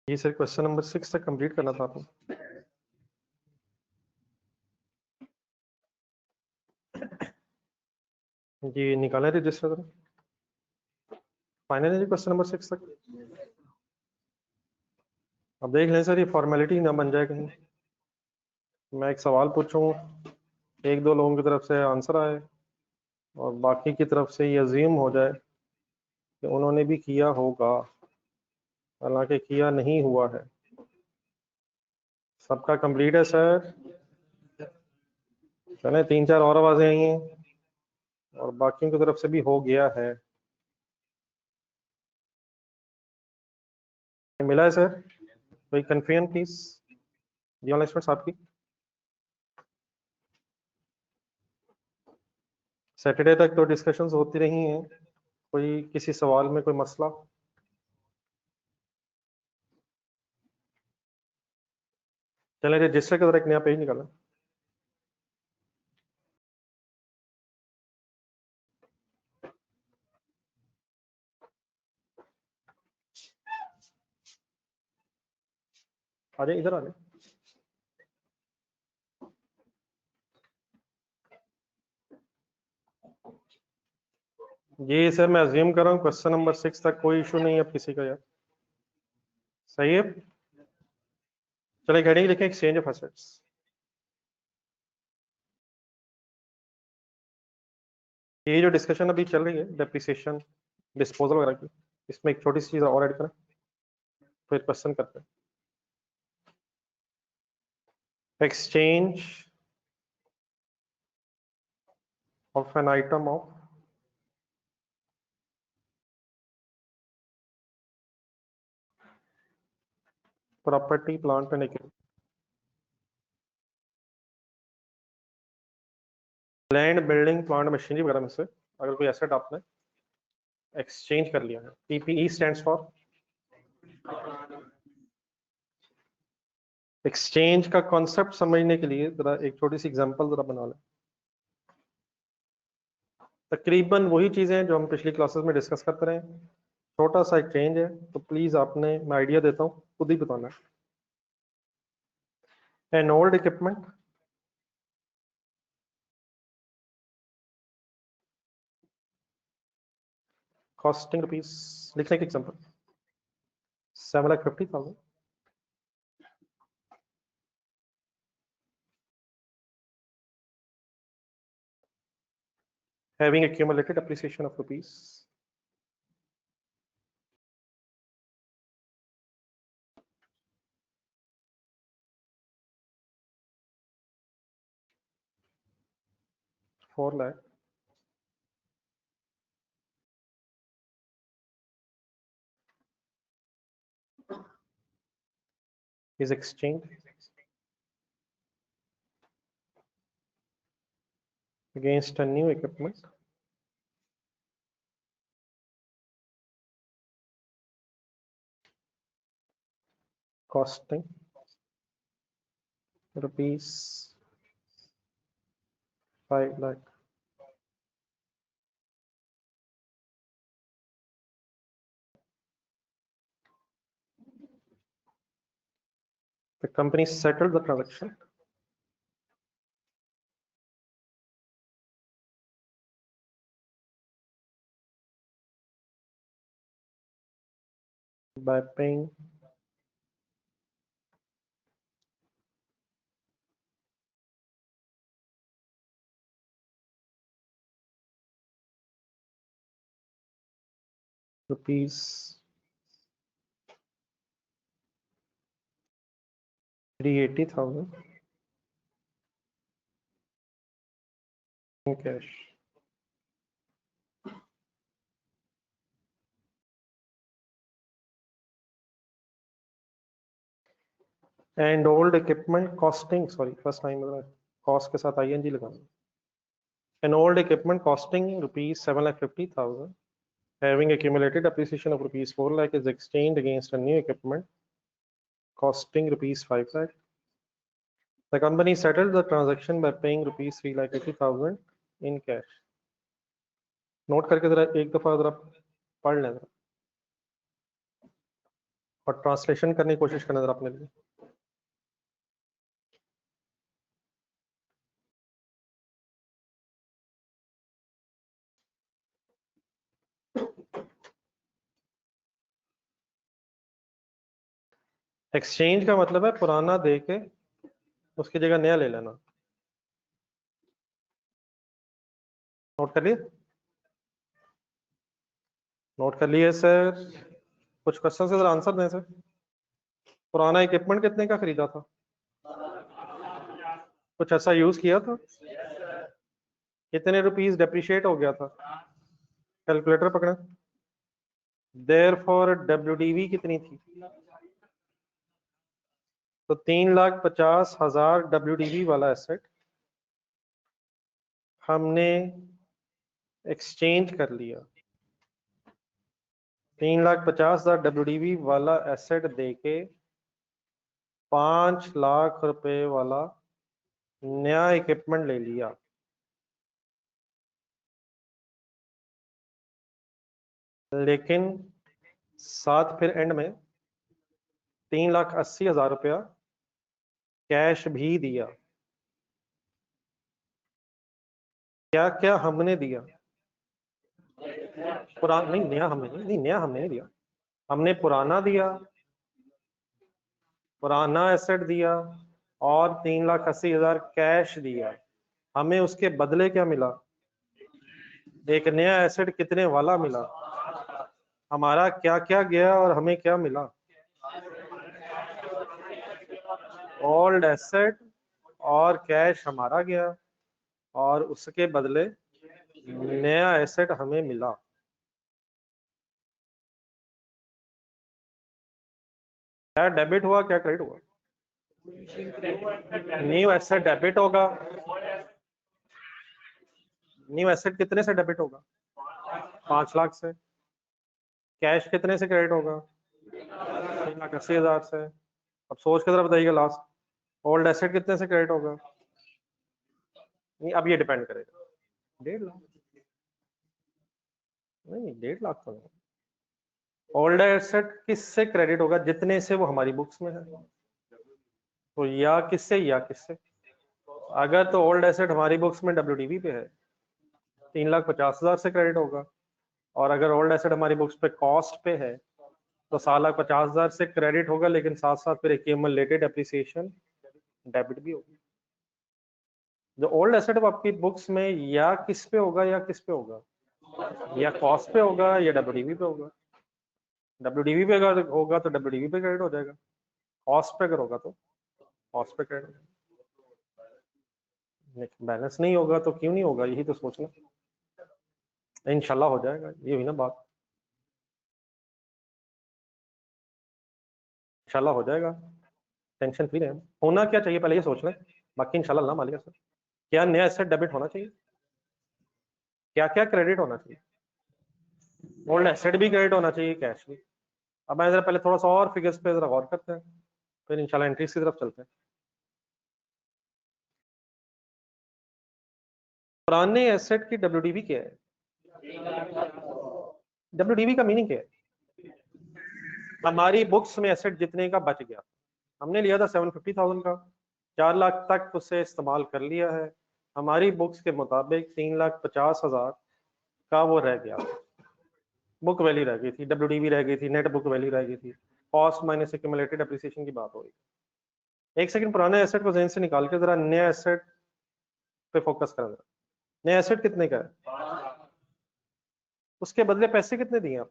ये sir question number 6 तक complete करना था आपने। ये निकाला रजिस्टर करें फाइनली क्वेश्चन नंबर 6 तक। अब देख लें सर, ये फॉर्मेलिटी ना बन जाए कहीं मैं एक सवाल पूछूं, एक दो लोगों की तरफ से आंसर आए और बाकी की तरफ से ये अज्यूम हो जाए कि उन्होंने भी किया होगा, हालांकि किया नहीं हुआ है। सबका कंप्लीट है सर? चले 3-4 और आवाजें आई हैं और बाकियों की तरफ से भी हो गया है। मिला है सर? कोई कंफ्यूजन प्लीज? जी ऑनलाइन स्टूडेंट्स आपकी सैटरडे तक तो डिस्कशंस होती रही हैं। कोई किसी सवाल में कोई मसला? चले रजिस्टर का जरा एक नया पेज निकालें। आ जाए इधर आ जाए। जी सर, मैं अज्यूम कर रहा हूँ क्वेश्चन नंबर 6 तक कोई इशू नहीं है अब किसी का यार। सही है। चलिए हेडिंग लिखें एक्सचेंज ऑफ एसेट्स। ये जो डिस्कशन अभी चल रही है डेप्रिसिएशन डिस्पोजल वगैरह की, इसमें एक छोटी सी चीज और ऐड करें फिर क्वेश्चन करते हैं। Exchange of an item of property plant and equipment, land building plant machinery वगैरह में से अगर कोई एसेट आपने एक्सचेंज कर लिया है। पीपीई स्टैंड्स फॉर एक्सचेंज का कॉन्सेप्ट समझने के लिए जरा एक छोटी सी एग्जांपल जरा बना लें। तकरीबन वही चीजें जो हम पिछली क्लासेस में डिस्कस करते रहे, छोटा सा एक चेंज है, तो प्लीज आपने, मैं आइडिया देता हूँ, खुद ही बताना है। An old equipment costing rupees, लिखने की example 7,50,000 having accumulated appreciation of rupees 4 lakh is exchanged against a new equipment costing rupees 5 lakh. The company settled the transaction by paying rupees 380,000 in cash. And old equipment costing, sorry first time cost के साथ ing लगाना. An old equipment costing rupees 7,50,000 having accumulated appreciation of rupees 4 lakh is exchanged against a new equipment costing rupees 5 lakh. The company settled the transaction by paying rupees 3,80,000 in cash. Note करके जरा एक दफा जरा पढ़ लें जरा। और translation करने की कोशिश करना जरा अपने लिए। एक्सचेंज का मतलब है पुराना दे के उसकी जगह नया ले लेना। नोट कर लिए? नोट कर लिए सर? कुछ क्वेश्चन से जरा आंसर दें सर। पुराना इक्विपमेंट कितने का खरीदा था? कुछ ऐसा यूज किया था? कितने रुपीस डेप्रिशिएट हो गया था? कैलकुलेटर पकड़ा। देयरफॉर डब्ल्यूडीवी कितनी थी? तो 3,50,000 डब्ल्यूडीवी वाला एसेट हमने एक्सचेंज कर लिया। 3,50,000 डब्ल्यूडीवी वाला एसेट देके 5 लाख रुपए वाला नया इक्विपमेंट ले लिया। लेकिन साथ फिर एंड में 3,80,000 रुपया कैश भी दिया। क्या क्या हमने दिया? पुराना नहीं, नया हमने नहीं, नया हमने नहीं दिया। हमने पुराना दिया, पुराना एसेट दिया और 3,80,000 कैश दिया। हमें उसके बदले क्या मिला? एक नया एसेट कितने वाला मिला? हमारा क्या क्या गया और हमें क्या मिला? ओल्ड एसेट और कैश हमारा गया और उसके बदले नया एसेट हमें मिला। क्या डेबिट हुआ, क्या क्रेडिट हुआ? न्यू एसेट डेबिट होगा। न्यू एसेट कितने से डेबिट होगा? 5 लाख से। कैश कितने से क्रेडिट होगा? 3,80,000 से। अब सोच के जरा बताइएगा लास्ट। ओल्ड एसेट कितने से क्रेडिट होगा? नहीं, अब ये डिपेंड करेगा। 1.5 लाख? नहीं, 1.5 लाख तो नहीं। ओल्ड एसेट किससे क्रेडिट होगा? जितने से वो हमारी बुक्स में है। तो या किससे या किससे? अगर तो ओल्ड एसेट हमारी बुक्स में डब्ल्यूडीवी पे है, 3,50,000 से क्रेडिट होगा। और अगर ओल्ड एसेट हमारी बुक्स पे कॉस्ट पे है तो 7,50,000 से क्रेडिट होगा, लेकिन साथ साथ फिर एक्यूमुलेटेड एप्रिसिएशन डेबिट भी होगी। जो ओल्ड एसेट आपकी बुक्स में या किस पे होगा या किस पे होगा? या कॉस्ट पे होगा या डब्ल्यूडीवी पे होगा। डब्ल्यूडीवी पे अगर होगा तो डब्ल्यूडीवी पे क्रेडिट हो जाएगा। कॉस्ट पे अगर होगा तो कॉस्ट पे क्रेडिट। बैलेंस नहीं होगा तो क्यों नहीं होगा, यही तो सोचना। इंशाल्लाह हो जाएगा, ये हुई ना बात। इंशाल्लाह हो जाएगा, टेंशन फ्री रहे। होना क्या चाहिए पहले ये सोच लें, बाकी इंशाल्लाह अल्लाह मालिक है सर। क्या नया एसेट डेबिट होना चाहिए? क्या क्या क्रेडिट होना चाहिए? ओल्ड एसेट भी क्रेडिट होना चाहिए, कैश भी। अब मैं जरा पहले थोड़ा सा और फिगर्स पे जरा गौर करते हैं, फिर इंशाल्लाह एंट्रीज की तरफ चलते हैं। पुराने एसेट की डब्ल्यूडीवी क्या है? डब्ल्यूडीवी का मीनिंग क्या है? हमारी बुक्स में एसेट जितने का बच गया, हमने लिया था 750,000 का, 4 लाख तक उसे इस्तेमाल कर लिया है। हमारी बुक्स के मुताबिक 3,50,000 का वो रह गया, बुक वैल्यू रह गई थी, डब्ल्यूडीवी रह गई थी, नेट बुक वैल्यू रह गई थी। कॉस्ट माइनस एक्यूमुलेटेड एप्रिसिएशन की बात हो रही। एक सेकंड पुराने एसेट को जहन से निकाल के जरा नया एसेट पे फोकस करें। नया एसेट कितने का है? उसके बदले पैसे कितने दिए आप?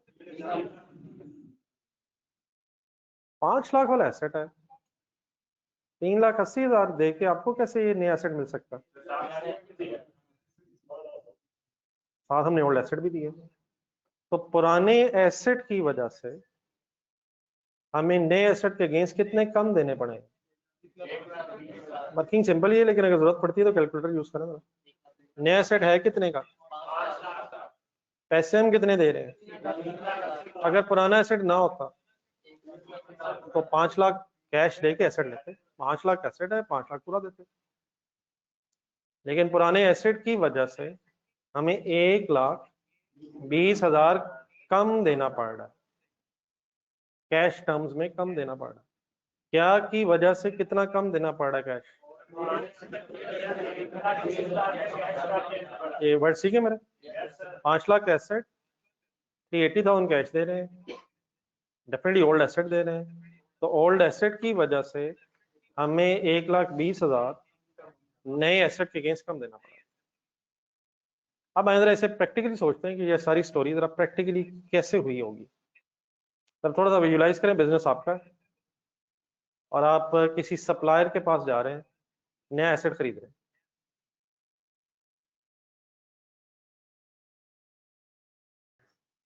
5 लाख वाला एसेट है, 3,80,000 दे के आपको कैसे ये नया एसेट मिल सकता? साथ हमने ओल्ड एसेट भी दिए। तो पुराने एसेट की वजह से हमें नए एसेट के अगेंस्ट कितने कम देने पड़े? वर्किंग सिंपल ही है, लेकिन अगर जरूरत पड़ती है तो कैलकुलेटर यूज करें। नया एसेट है कितने का? पैसे हम कितने दे रहे हैं? अगर पुराना एसेट ना होता तो 5 लाख कैश दे के एसेट लेते। 5 लाख एसेट है, 5 लाख पूरा देते। लेकिन पुराने एसेट की वजह से हमें 1,20,000 कम देना पड़ रहा है। कैश टर्म्स में कम देना पड़ रहा है। क्या की वजह से कितना कम देना पड़ रहा है कैश? ये वर्ड सीखे मेरे? 5 लाख एसेट, 380,000 कैश दे रहे हैं, डेफिनेटली ओल्ड एसेट दे रहे हैं, तो ओल्ड एसेट की वजह से हमें 1,20,000 नए एसेट के अगेंस्ट कम देना पड़ा। अब जरा ऐसे प्रैक्टिकली सोचते हैं कि ये सारी स्टोरी जरा प्रैक्टिकली कैसे हुई होगी। तब थोड़ा सा विजुलाइज करें, बिजनेस आपका है और आप किसी सप्लायर के पास जा रहे हैं, नया एसेट खरीद रहे हैं।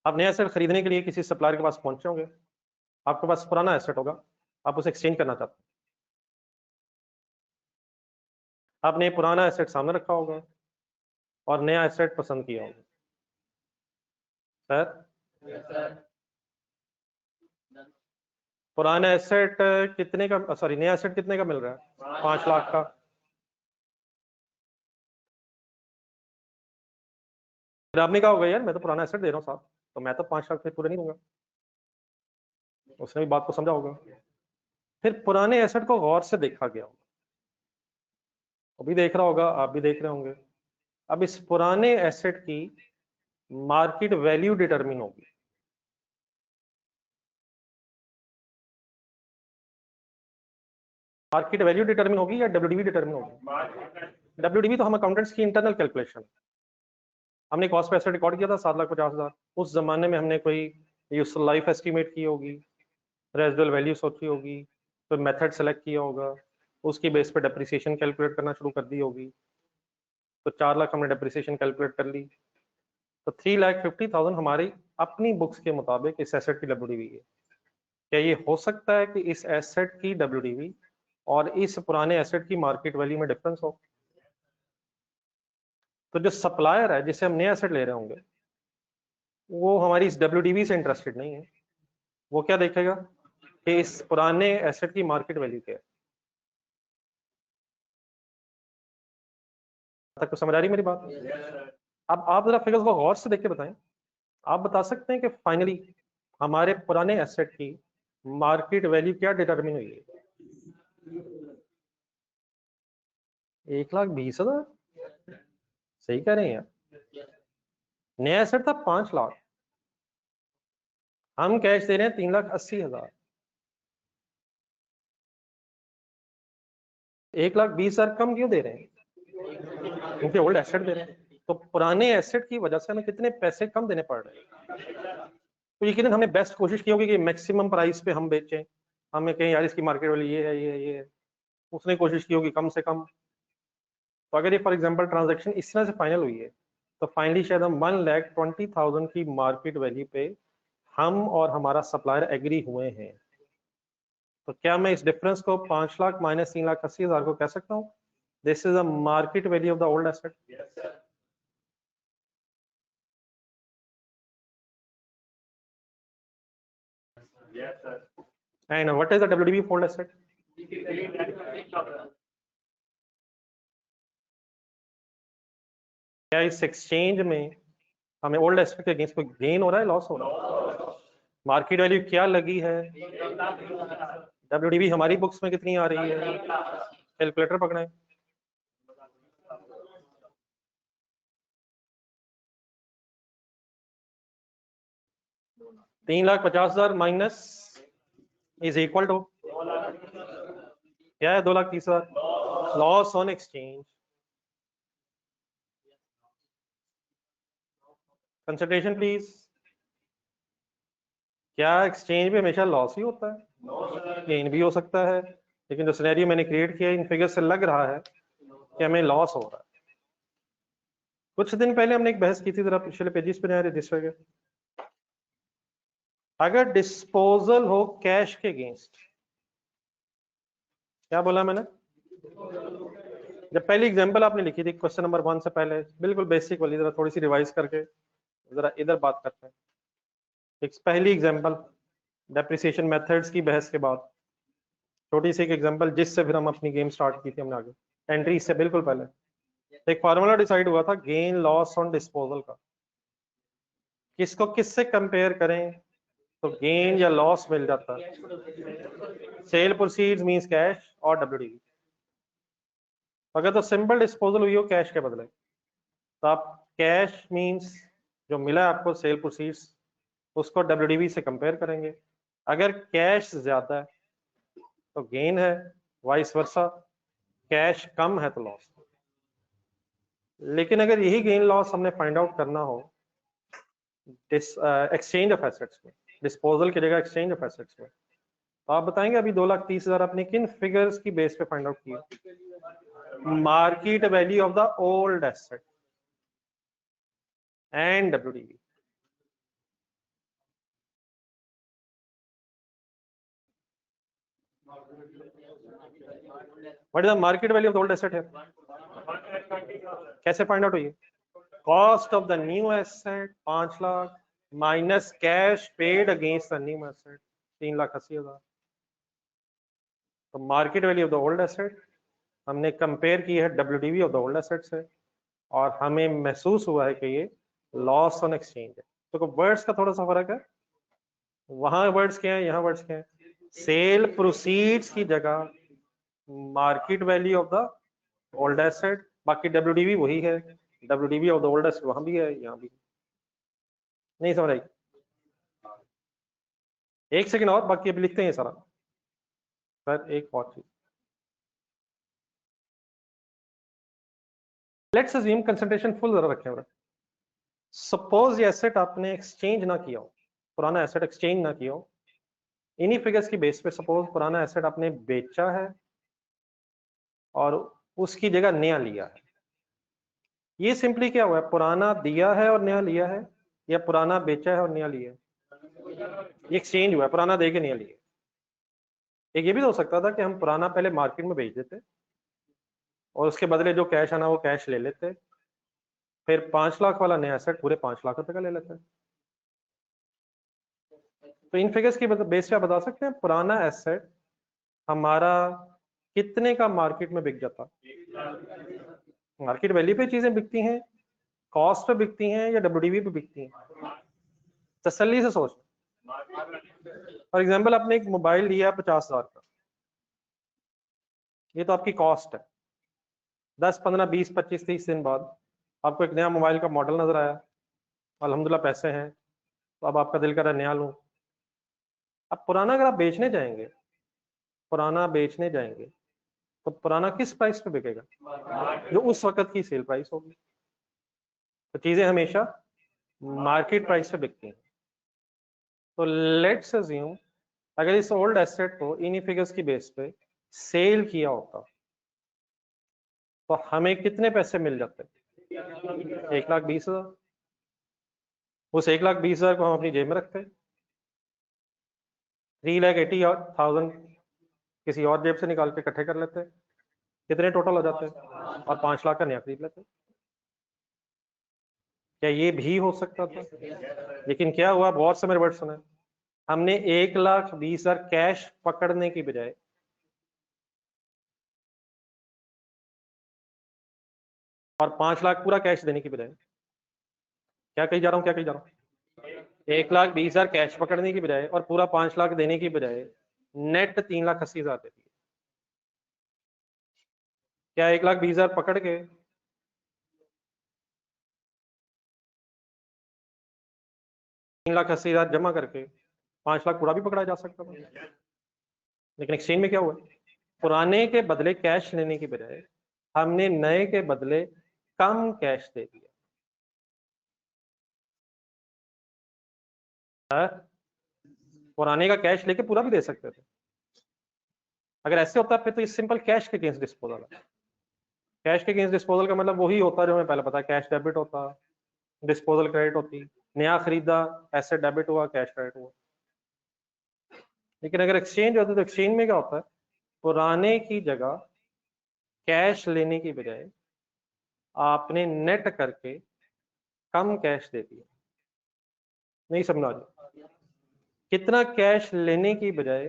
आप नया एसेट खरीदने के लिए किसी सप्लायर के पास पहुंचे होंगे, आपके पास पुराना एसेट होगा, आप उसे एक्सचेंज करना चाहते हैं। आपने पुराना एसेट सामने रखा होगा और नया एसेट पसंद किया होगा। सर पुराना एसेट कितने का, सॉरी नया एसेट कितने का मिल रहा है? 5 लाख का। फिर आपने कहा होगा यार मैं तो पुराना एसेट दे रहा हूँ साहब, तो मैं तो 5 लाख फिर पूरे नहीं दूंगा। उसने भी बात को समझा होगा। फिर पुराने एसेट को गौर से देखा गया होगा, वो भी देख रहा होगा, आप भी देख रहे होंगे। अब इस पुराने एसेट की मार्केट वैल्यू डिटरमिन होगी। मार्केट वैल्यू डिटरमिन होगी या डब्ल्यूडीवी डिटरमिन होगी? डब्ल्यूडीवी तो हम अकाउंटेंट्स की इंटरनल कैलकुलेशन। हमने कॉस्ट पे एसेट रिकॉर्ड किया था 7,50,000। उस जमाने में हमने कोई यूजफुल लाइफ एस्टिमेट की होगी, रेजिडुअल वैल्यू सोची होगी, तो मेथड सेलेक्ट किया होगा, उसकी बेस पे डेप्रिसिएशन कैलकुलेट करना शुरू कर दी होगी। तो 4 लाख हमने डेप्रिसिएशन कैलकुलेट कर ली, तो 3,50,000 हमारी अपनी बुक्स के मुताबिक इस एसेट की डब्ल्यूडीवी है। क्या ये हो सकता है कि इस एसेट की डब्ल्यूडीवी और इस पुराने एसेट की मार्केट वैल्यू में डिफरेंस हो? तो जो सप्लायर है जिसे हम नया एसेट ले रहे होंगे, वो हमारी इस डब्ल्यूडीवी से इंटरेस्टेड नहीं है। वो क्या देखेगा कि इस पुराने एसेट की मार्केट वैल्यू क्या है। तक तो समझ आ रही मेरी बात? अब आप जरा फिगर्स को गौर से देख के बताएं। आप बता सकते हैं कि फाइनली हमारे पुराने एसेट की मार्केट वैल्यू क्या डिटरमिन हुई है? 1,20,000। सही कह रहे हैं यार। नया एसेट था 5 लाख, हम कैश दे रहे हैं 3,80,000। 1,20,000 कम क्यों दे रहे हैं? क्योंकि ओल्ड एसेट दे रहे हैं। तो पुराने एसेट की वजह से हमें कितने पैसे कम देने पड़ रहे हैं? तो यकीनन हमने बेस्ट कोशिश की होगी कि मैक्सिमम प्राइस पे हम बेचें, हमें कहें यार इसकी मार्केट वैल्यू ये है, ये है। उसने कोशिश की होगी कम से कम। तो अगर ये फॉर एग्जांपल ट्रांजैक्शन इस तरह से फाइनल हुई है, तो फाइनली शायद हम 1,20,000 की मार्केट वैल्यू पे हम और हमारा सप्लायर एग्री हुए हैं। तो क्या मैं इस डिफरेंस को 5 लाख माइनस 3,80,000 को कह सकता हूँ this is a market value of the old asset? And what is the WDV of old asset? क्या इस एक्सचेंज में हमें ओल्ड एसेट के अगेंस्ट कोई गेन हो रहा है, लॉस हो रहा है? मार्केट वैल्यू क्या लगी है? डब्ल्यूडीवी हमारी बुक्स में कितनी आ रही है? कैलकुलेटर पकड़े। $3,50,000 माइनस इज इक्वल टू क्या है? 2,30,000 loss on exchange. Consideration please. क्या एक्सचेंज में हमेशा लॉस ही होता है? गेन भी हो सकता है, लेकिन जो सिनेरियो मैंने क्रिएट किया इन फिगर से लग रहा है कि हमें लॉस हो रहा है। कुछ दिन पहले हमने एक बहस की थी, जरा पिछले पेजेस पे नया रजिस्टर के, अगर डिस्पोजल हो कैश के अगेंस्ट, क्या बोला मैंने? जब पहली एग्जांपल आपने लिखी थी क्वेश्चन नंबर 1 से पहले, बिल्कुल बेसिक वाली, जरा थोड़ी सी रिवाइज करके जरा इधर बात करते हैं। एक पहली एग्जांपल डेप्रिसिएशन मेथड्स की बहस के बाद छोटी सी एक एग्जांपल जिससे फिर हम अपनी गेम स्टार्ट की थी हमने आगे, एंट्री से बिल्कुल पहले एक फार्मूला डिसाइड हुआ था गेन लॉस ऑन डिस्पोजल का। किसको किससे कंपेयर करें? तो गेन या लॉस मिल जाता है। सेल प्रोसीड्स मींस कैश और डब्ल्यूडीवी। अगर तो सिंपल डिस्पोजल हुई हो कैश के बदले, तो आप कैश मींस जो मिला आपको सेल प्रोसीड्स, उसको डब्ल्यूडीवी से कंपेयर करेंगे। अगर कैश ज्यादा है तो गेन है, वाइस वर्सा कैश कम है तो लॉस। लेकिन अगर यही गेन लॉस हमने फाइंड आउट करना हो एक्सचेंज ऑफ एसेट्स में, डिस्पोजल की जगह एक्सचेंज ऑफ एसेट्स में, तो आप बताएंगे अभी 2,30,000 आपने किन फिगर्स की बेस पे फाइंड आउट किया? Market value of the old asset and WDV. What is the market value of the old asset है? कैसे फाइंड आउट हुई? Cost of the new asset 5 lakh minus cash paid against the new asset 3,80,000। तो market value of the old asset हमने compare की है WDV of the old asset से, और हमें महसूस हुआ है कि ये लॉस ऑन एक्सचेंज है। तो वर्ड्स का थोड़ा सा फर्क है, वहां वर्ड्स क्या है, यहाँ वर्ड्स क्या है। सेल प्रोसीड्स की जगह market value of the old asset, बाकी डब्ल्यूडीवी वही है, WDV of the old asset वहां भी है यहाँ भी। नहीं समझ आई? एक सेकंड और, बाकी अभी लिखते हैं सारा। सर एक और चीज, लेट्स अज्यूम कंसंट्रेशन फुल जरा रखें। सपोज ये एसेट आपने एक्सचेंज ना किया हो, पुराना एसेट एक्सचेंज ना किया हो, इन्हीं फिगर्स की बेस पे सपोज पुराना एसेट आपने बेचा है और उसकी जगह नया लिया है। ये सिंपली क्या हुआ है, पुराना दिया है और नया लिया है, या पुराना बेचा है और नया लिया है? ये एक्सचेंज हुआ है, पुराना दे के नया लिया। एक ये भी हो सकता था कि हम पुराना पहले मार्केट में बेच देते और उसके बदले जो कैश आना वो कैश ले लेते, फिर 5 लाख वाला नया एसेट पूरे 5 लाख रुपए का ले लेते। तो इन फिगर्स की बेस पे आप बता सकते हैं पुराना एसेट हमारा कितने का मार्केट में बिक जाता? मार्केट वैल्यू पे चीजें बिकती हैं, कॉस्ट पे बिकती हैं, या डब्ल्यूडीवी पे बिकती हैं? तसल्ली से सोच। फॉर एग्जाम्पल आपने एक मोबाइल लिया 50,000 का, ये तो आपकी कॉस्ट है। 10, 15, 20, 25, 30 दिन बाद आपको एक नया मोबाइल का मॉडल नजर आया, अल्हम्दुलिल्लाह पैसे हैं, तो अब आपका दिल कर रहा है नया लूं। अब पुराना अगर आप बेचने जाएंगे, पुराना बेचने जाएंगे तो पुराना किस प्राइस पे बिकेगा? जो उस वक्त की सेल प्राइस होगी। तो चीजें हमेशा मार्केट प्राइस पे बिकती हैं। तो लेट्स अज्यूम अगर इस ओल्ड एसेट को इन्हीं फिगर्स की बेस पे सेल किया होता तो हमें कितने पैसे मिल जाते? 1,20,000। उस 1,20,000 को हम अपनी जेब में रखते, 3,80,000 किसी और जेब से निकाल के इकट्ठे कर लेते, कितने टोटल हो जाते, और 5 लाख का नया खरीद लेते। क्या ये भी हो सकता था? लेकिन क्या हुआ, बहुत से मेरे वर्ड सुने, हमने 1,20,000 कैश पकड़ने की बजाय और 5 लाख पूरा कैश देने की बजाय, क्या कही जा रहा हूँ, क्या कही जा रहा हूँ, 1,20,000 कैश पकड़ने की बजाय और पूरा 5 लाख देने की बजाय नेट 3,80,000 दे दिए। क्या 1,20,000 पकड़ के 3,80,000 जमा करके 5 लाख पूरा भी पकड़ा जा सकता था? लेकिन एक्सचेंज में क्या हुआ, पुराने के बदले कैश लेने की बजाय हमने नए के बदले कम कैश दे दिया। पुराने का कैश लेके पूरा भी दे सकते थे। अगर ऐसे होता फिर तो ये सिंपल कैश के अगेंस्ट डिस्पोजल है। कैश के अगेंस्ट डिस्पोजल का मतलब वही होता जो हमें पहले पता, कैश डेबिट होता, डिस्पोजल क्रेडिट होती, नया खरीदा एसेट डेबिट हुआ, कैश क्रेडिट हुआ। लेकिन अगर एक्सचेंज होता तो एक्सचेंज में क्या होता है, पुराने की जगह कैश लेने की बजाय आपने नेट करके कम कैश दे दिया। नहीं समझा जी? कितना कैश लेने की बजाय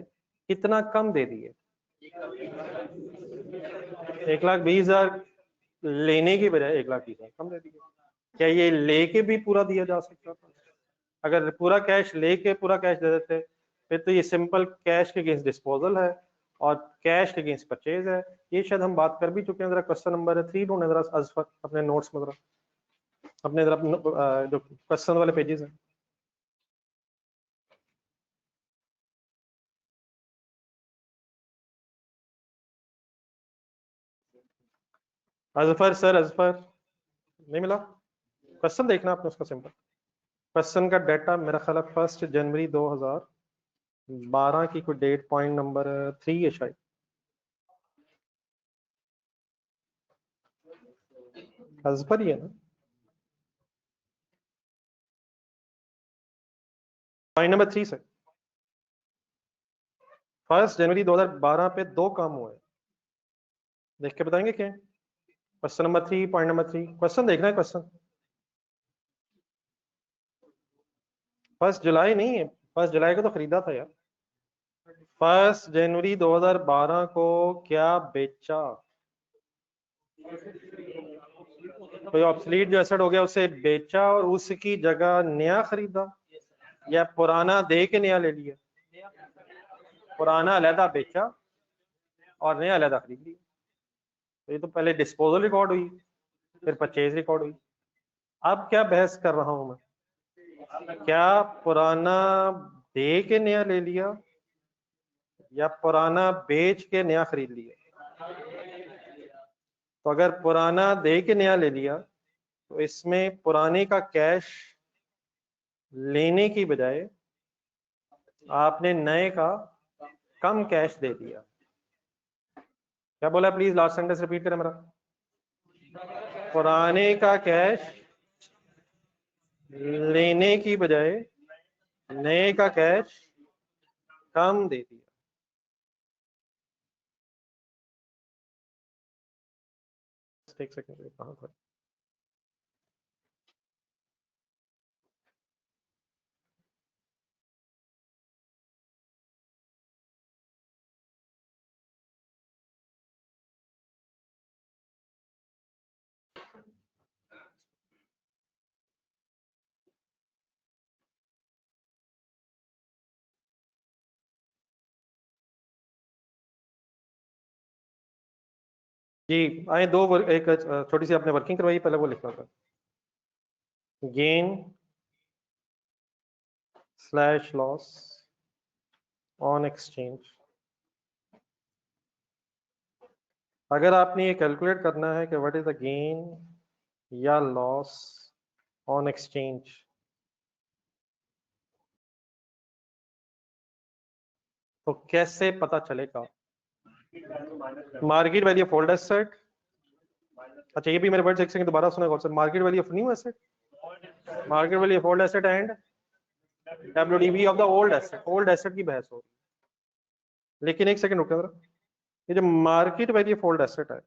कितना कम दे दिए? 1,20,000 लेने की बजाय 1,20,000 कम दे दिए। क्या ये लेके भी पूरा दिया जा सकता था? अगर पूरा कैश लेके पूरा कैश दे देते फिर तो ये सिंपल कैश के अगेंस्ट डिस्पोजल है और कैश के अगेंस्ट परचेज है। ये शायद हम बात कर भी चुके हैं। जरा क्वेश्चन नंबर 3 ढूंढे जरा अजफर अपने नोट्स में, जरा अपने जरा जो क्वेश्चन वाले पेजेस हैं। अजफर सर, अजफर नहीं मिला? क्वेश्चन देखना आपने उसका सिंपल। क्वेश्चन का डाटा मेरा ख्याल है 1 जनवरी 2012 की कोई डेट, पॉइंट नंबर 3 है शायद। अजफर ही है ना? पॉइंट नंबर 3 से 1 जनवरी 2012 पे 2 काम हुए, देख के बताएंगे क्या? Question number 3, point number 3, question देखना है। क्वेश्चन 1 जुलाई नहीं है, 1 जुलाई को तो खरीदा था यार। 1 जनवरी 2012 को क्या बेचा? कोई ऑब्सलीट जो एसेट हो गया उसे बेचा और उसकी जगह नया खरीदा, या पुराना दे के नया ले लिया? पुराना अलहदा बेचा और नया अलहदा खरीद लिया। तो ये तो पहले डिस्पोजल रिकॉर्ड हुई, फिर परचेज रिकॉर्ड हुई। अब क्या बहस कर रहा हूं मैं, क्या पुराना दे के नया ले लिया या पुराना बेच के नया खरीद लिया? तो अगर पुराना दे के नया ले लिया तो इसमें पुराने का कैश लेने की बजाय आपने नए का कम कैश दे दिया। क्या बोला प्लीज, लास्ट सेंटेंस रिपीट करें मेरा। पुराने का कैश लेने की बजाय नए का कैश कम दे दिया। एक सेकंड, कहां था? जी आए दो एक छोटी सी आपने वर्किंग करवाई, पहले वो लिखना था। Gain slash loss on exchange. अगर आपने ये कैलकुलेट करना है कि व्हाट इज द गेन या लॉस ऑन एक्सचेंज, तो कैसे पता चलेगा? Market value of old asset. अच्छा ये भी मेरे वर्ड्स एक सेकंड दोबारा सुना गौर से। Market value of new asset, market value of old asset and WDV of the old asset. Old asset की बहस हो रही है, लेकिन एक सेकंड रुकिए जरा। ये जो market value of old asset है,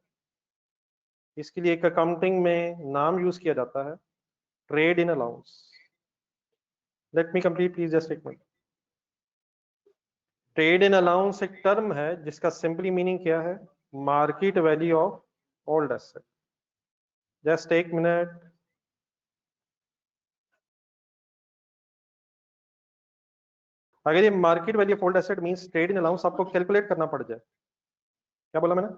इसके लिए एक अकाउंटिंग में नाम यूज किया जाता है, trade in allowance. Let me complete please, just एक मिनट। ट्रेड इन अलाउंस एक टर्म है जिसका सिंपली मीनिंग क्या है? Market value of old asset. Just एक मिनट। अगर ये market value of old asset means trade in allowance आपको कैलकुलेट करना पड़ जाए, क्या बोला मैंने?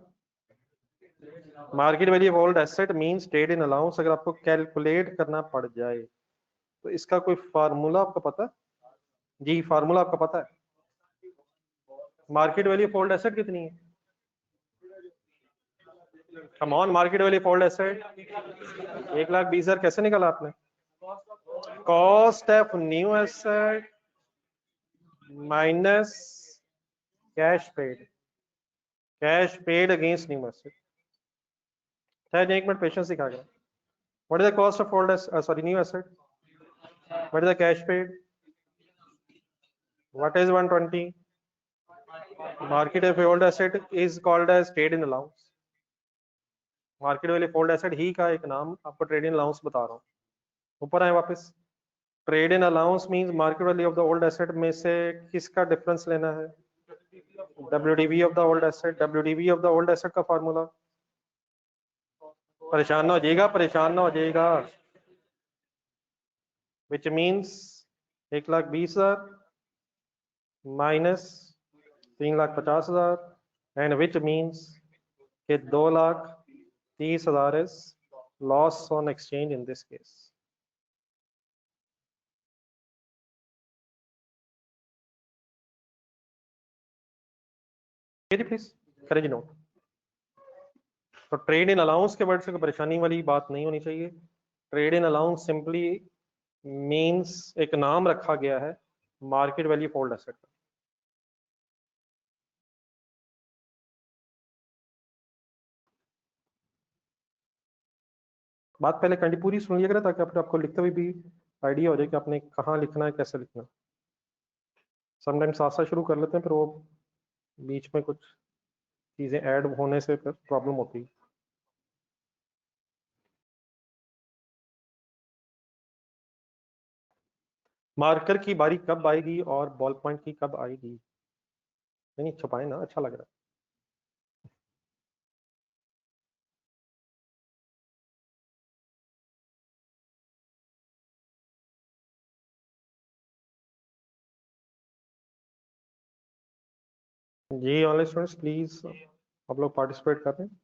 Market value of old asset means trade in allowance अगर आपको कैलकुलेट करना पड़ जाए तो इसका कोई फार्मूला आपको पता है? जी फार्मूला आपको पता है? Market value of old asset कितनी है? Come on, market value of old asset 1,20,000 कैसे निकाला आपने? Cost of new asset minus cash paid, cash paid against new asset. शायद एक मिनट पेशेंस दिखा गया। What is the cost of old sorry new asset? What is the cash paid? What is 120? Market of old asset is called as trade in allowance. Market value of old asset ही का एक नाम आपको trade in allowance बता रहा हूँ। ऊपर आए वापस। Trade in allowance means market value of the old asset में से किसका डिफरेंस लेना है? WDV of the old asset. WDV of the old asset का फार्मूला, परेशान ना हो जाइएगा, परेशान ना हो जाइएगा, which means 1,20,000 minus 3,50,000 and which means कि 2,30,000 is loss on exchange in this case. Please करें जी नोट. तो ट्रेड इन अलाउंस के वर्ड से कोई परेशानी वाली बात नहीं होनी चाहिए. Trade in allowance simply means एक नाम रखा गया है मार्केट वैल्यू फोल्ड एसेट का. बात पहले कंडी पूरी सुन लिया करें ताकि आपको लिखते हुए भी आइडिया हो जाए कि आपने कहाँ लिखना है, कैसे लिखना है. समटाइम्स साथ साथ शुरू कर लेते हैं, फिर वो बीच में कुछ चीजें ऐड होने से फिर प्रॉब्लम होती है. मार्कर की बारी कब आएगी और बॉल पॉइंट की कब आएगी? नहीं छुपाए ना, अच्छा लग रहा है. जी ऑनलाइन स्टूडेंट्स प्लीज आप लोग पार्टिसिपेट कर रहे हैं.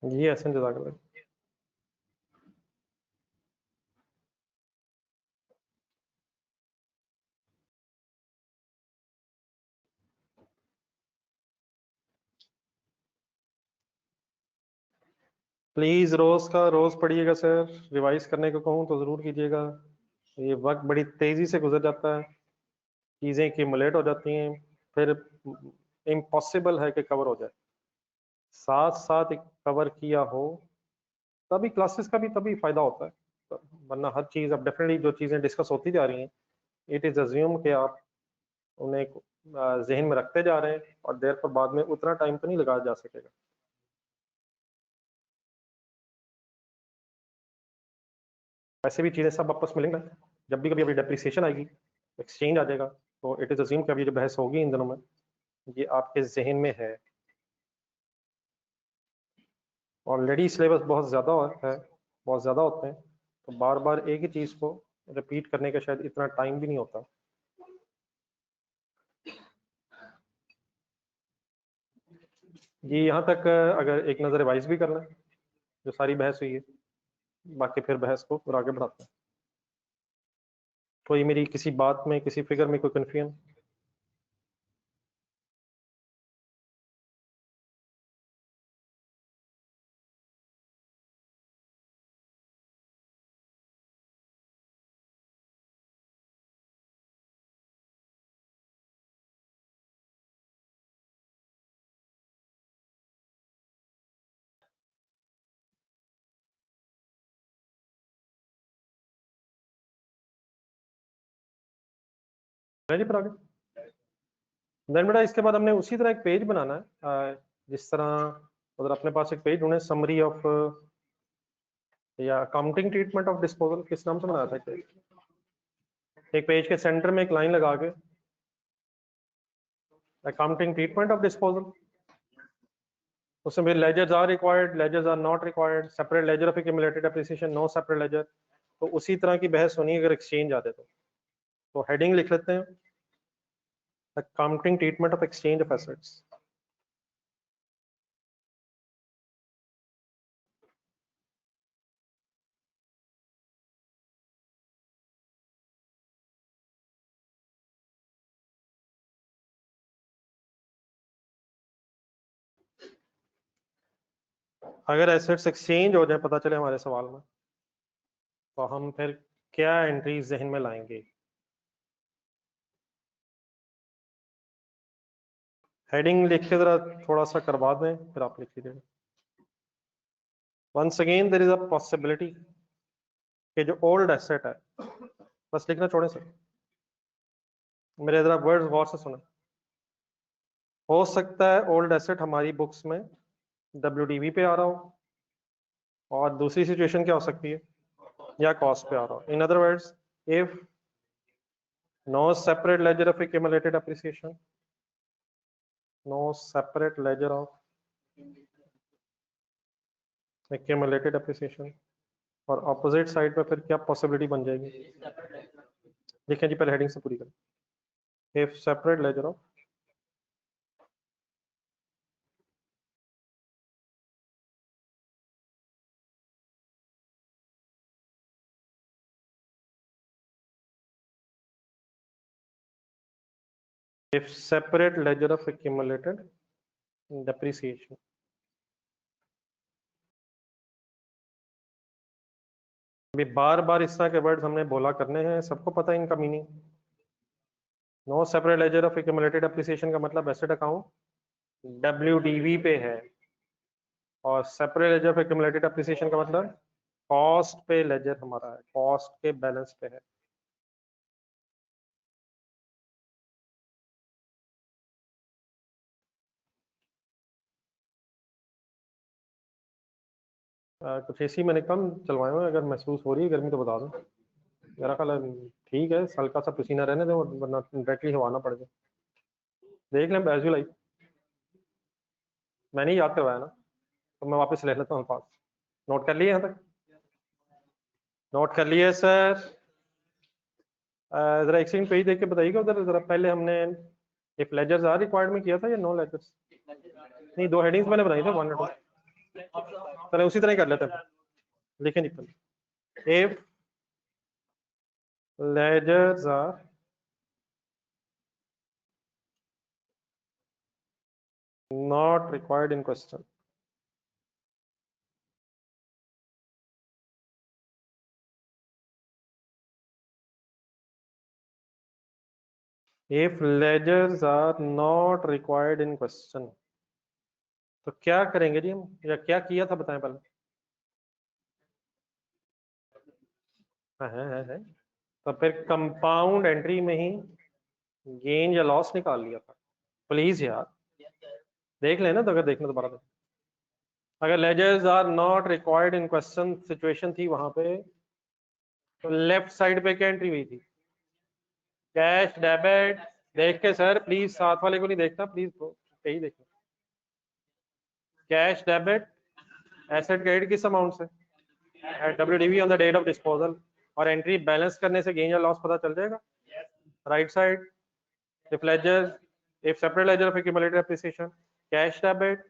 जी एहसन जज़ाकल्लाह. प्लीज रोज पढ़िएगा सर. रिवाइज करने को कहूँ तो जरूर कीजिएगा. ये वक्त बड़ी तेजी से गुजर जाता है, चीजें एक्यूमुलेट हो जाती हैं, फिर इम्पॉसिबल है कि कवर हो जाए. साथ साथ कवर किया हो तभी क्लासेस का भी तभी फायदा होता है. वरना हर चीज अब डेफिनेटली जो चीजें डिस्कस होती जा रही हैं, इट इज अज्यूम कि आप उन्हें जहन में रखते जा रहे हैं और देर पर बाद में उतना टाइम तो नहीं लगाया जा सकेगा. वैसे भी चीजें सब वापस मिलेंगे. जब भी कभी अभी डेप्रिसिएशन आएगी, एक्सचेंज आ जाएगा, तो इट इज अज्यूम कि अभी जो बहस होगी इन दिनों में ये आपके जहन में है. ऑलरेडी सिलेबस बहुत ज़्यादा है, बहुत ज़्यादा होते हैं, तो बार बार एक ही चीज़ को रिपीट करने का शायद इतना टाइम भी नहीं होता. जी यहाँ तक अगर एक नज़र रिवाइज भी कर लें जो सारी बहस हुई है, बाकी फिर बहस को और आगे बढ़ाते हैं. कोई मेरी किसी बात में, किसी फिगर में कोई कन्फ्यूजन? जी पर आगे देन बेटा इसके बाद हमने उसी तरह एक पेज बनाना है, जिस तरह उधर अपने पास एक पेज ढूंढे समरी ऑफ या अकाउंटिंग ट्रीटमेंट ऑफ डिस्पोजल, किस नाम से बनाया था एक पेज के सेंटर में एक लाइन लगा के अकाउंटिंग ट्रीटमेंट ऑफ डिस्पोजल. उसमें फिर ledgers are required, ledgers are not required, separate ledger of accumulated depreciation, no separate ledger. तो उसी तरह की बहस होनी अगर एक्सचेंज आते तो हेडिंग लिख लेते हैं accounting treatment of exchange of assets. अगर एसेट्स एक्सचेंज हो जाए पता चले हमारे सवाल में, तो हम फिर क्या एंट्रीज जहन में लाएंगे. हेडिंग लिख के जरा थोड़ा सा करवा दें, फिर आप लिख लीजिएगा. Once again there is a possibility कि जो ओल्ड एसेट है, बस लिखना छोड़े सर, मेरे जरा वर्ड्स गौर से सुने. हो सकता है ओल्ड एसेट हमारी बुक्स में WDV पे आ रहा हो और दूसरी सिचुएशन क्या हो सकती है, या कॉस्ट पे आ रहा हो। In other words, if no separate ledger of accumulated depreciation, no separate ledger of accumulated depreciation, और ऑपोजिट साइड पे फिर क्या पॉसिबिलिटी बन जाएगी, देखें जी, पहले हेडिंग से पूरी करें। If separate ledger of if separate ledger of accumulated depreciation, अभी बार बार इस तरह के वर्ड्स हमने बोला करने हैं, सबको पता है इनका meaning. No separate ledger of accumulated depreciation का मतलब एसेट अकाउंट WDV पे है, और separate ledger of accumulated depreciation का मतलब कॉस्ट पे लेजर हमारा है, कॉस्ट के बैलेंस पे है। कुछ एसी मैंने कम चलवाए हुए, अगर महसूस हो रही है गर्मी तो बता दो। मेरा ख्याल है ठीक है, हल्का सा पसीना रहने दो, वरना डायरेक्टली हवा ना पड़ जाए। देख लें एज यू लाइक, मैंने ही याद करवाया ना, तो मैं वापस ले लेता हूँ पास। नोट कर लिए यहाँ तक, नोट कर लिए सर। जरा एक्सचेंज पेज देख के बताइएगा उधर जरा, पहले हमने इफ लेजर्स आर रिक्वायर्ड में किया था या नो लेजर्स, नहीं दो हेडिंग्स मैंने बनाई थी 1 और 2, चले उसी तरह ही कर लेते हैं, लिखे निकल। If ledgers are not required in question, if ledgers are not required in question, तो क्या करेंगे जी हम, या क्या किया था बताएं पहले। है तो फिर कंपाउंड एंट्री में ही गेन या लॉस निकाल लिया था। प्लीज यार देख लेना, तो अगर देखना दोबारा, अगर ledgers are not required in question situation थी वहां पे, तो लेफ्ट साइड पे क्या एंट्री हुई थी, कैश डेबिट। देख के सर प्लीज, साथ वाले को नहीं देखना प्लीज, यही देखना। कैश डेबिट, एसेट क्रेडिट किस अमाउंट से, WDV on the date of disposal, और एंट्री बैलेंस करने से गेन या लॉस पता चल जाएगा। Right side, if ledger, if separate ledger of accumulated depreciation, cash debit,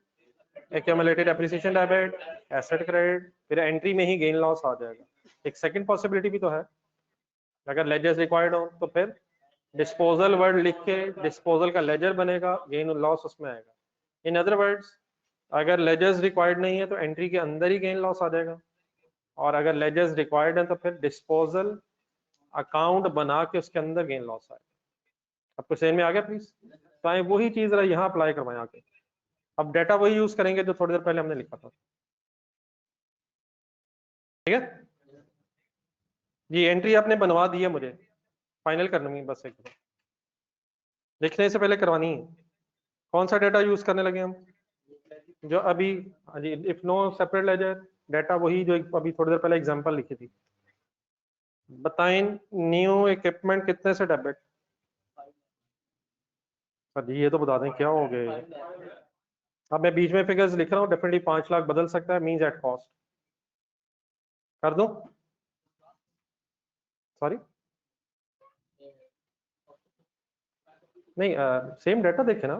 accumulated depreciation debit, asset credit, फिर एंट्री में ही गेन लॉस आ जाएगा। एक सेकंड पॉसिबिलिटी भी तो है, अगर लेजर्स रिक्वायर्ड हो तो फिर डिस्पोजल वर्ड लिख के डिस्पोजल का लेजर बनेगा, गेन और लॉस उसमें आएगा। इन अदर वर्ड्स, अगर लेजर्स रिक्वायर्ड नहीं है तो एंट्री के अंदर ही गेन लॉस आ जाएगा, और अगर लेजर्स रिक्वायर्ड है तो फिर डिस्पोजल अकाउंट बना के उसके अंदर गेन लॉस आएगा। आपको समझ में आ गया प्लीज, तो वही चीज जरा यहाँ अप्लाई करवाएं आके। अब डेटा वही यूज करेंगे जो थोड़ी देर पहले हमने लिखा था, ठीक है जी। एंट्री आपने बनवा दी है, मुझे फाइनल करनी है बस, एक लिखने से पहले करवानी है। कौन सा डेटा यूज करने लगे हम, जो अभी, हाँ जी, if no separate ledger, data वही जो अभी थोड़ी देर पहले एग्जांपल लिखी थी। बताएं न्यू इक्विपमेंट कितने से डेबिट, जी ये तो बता दें क्या हो गए। अब मैं बीच में फिगर्स लिख रहा हूँ, डेफिनेटली 5 लाख बदल सकता है, मींस एट कॉस्ट कर दूं, सॉरी नहीं, सेम डाटा देखे ना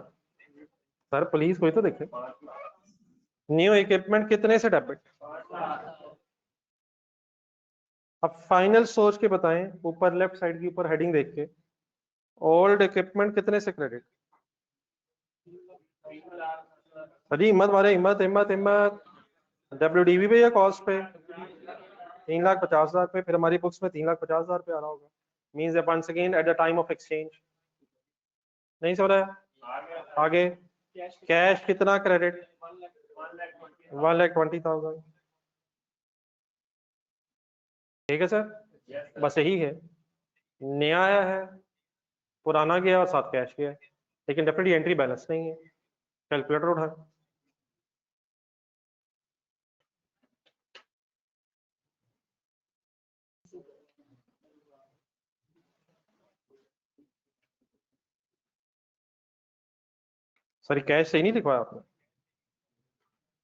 सर, प्लीज कोई तो देखे। न्यू इक्विपमेंट कितने से डेबिट, अब फाइनल सोच के बताएं, ऊपर लेफ्ट साइड की ऊपर हेडिंग देख के, ओल्ड इक्विपमेंट कितने से क्रेडिट। अजी हिम्मत मारे, हिम्मत हिम्मत हिम्मत। WDV पे या कॉस्ट पे, 3,50,000 पे, फिर हमारी बुक्स में 3,50,000 पे आ रहा होगा, means once again at the time of exchange. नहीं समझ रहा है, आगे कैश कितना क्रेडिट, 1,20,000, ठीक है सर, बस यही है। नया आया है, पुराना गया और साथ कैश गया, लेकिन डेफिनेटली एंट्री बैलेंस नहीं है। कैलकुलेटर उठा, सॉरी कैश सही नहीं लिखवाया आपने,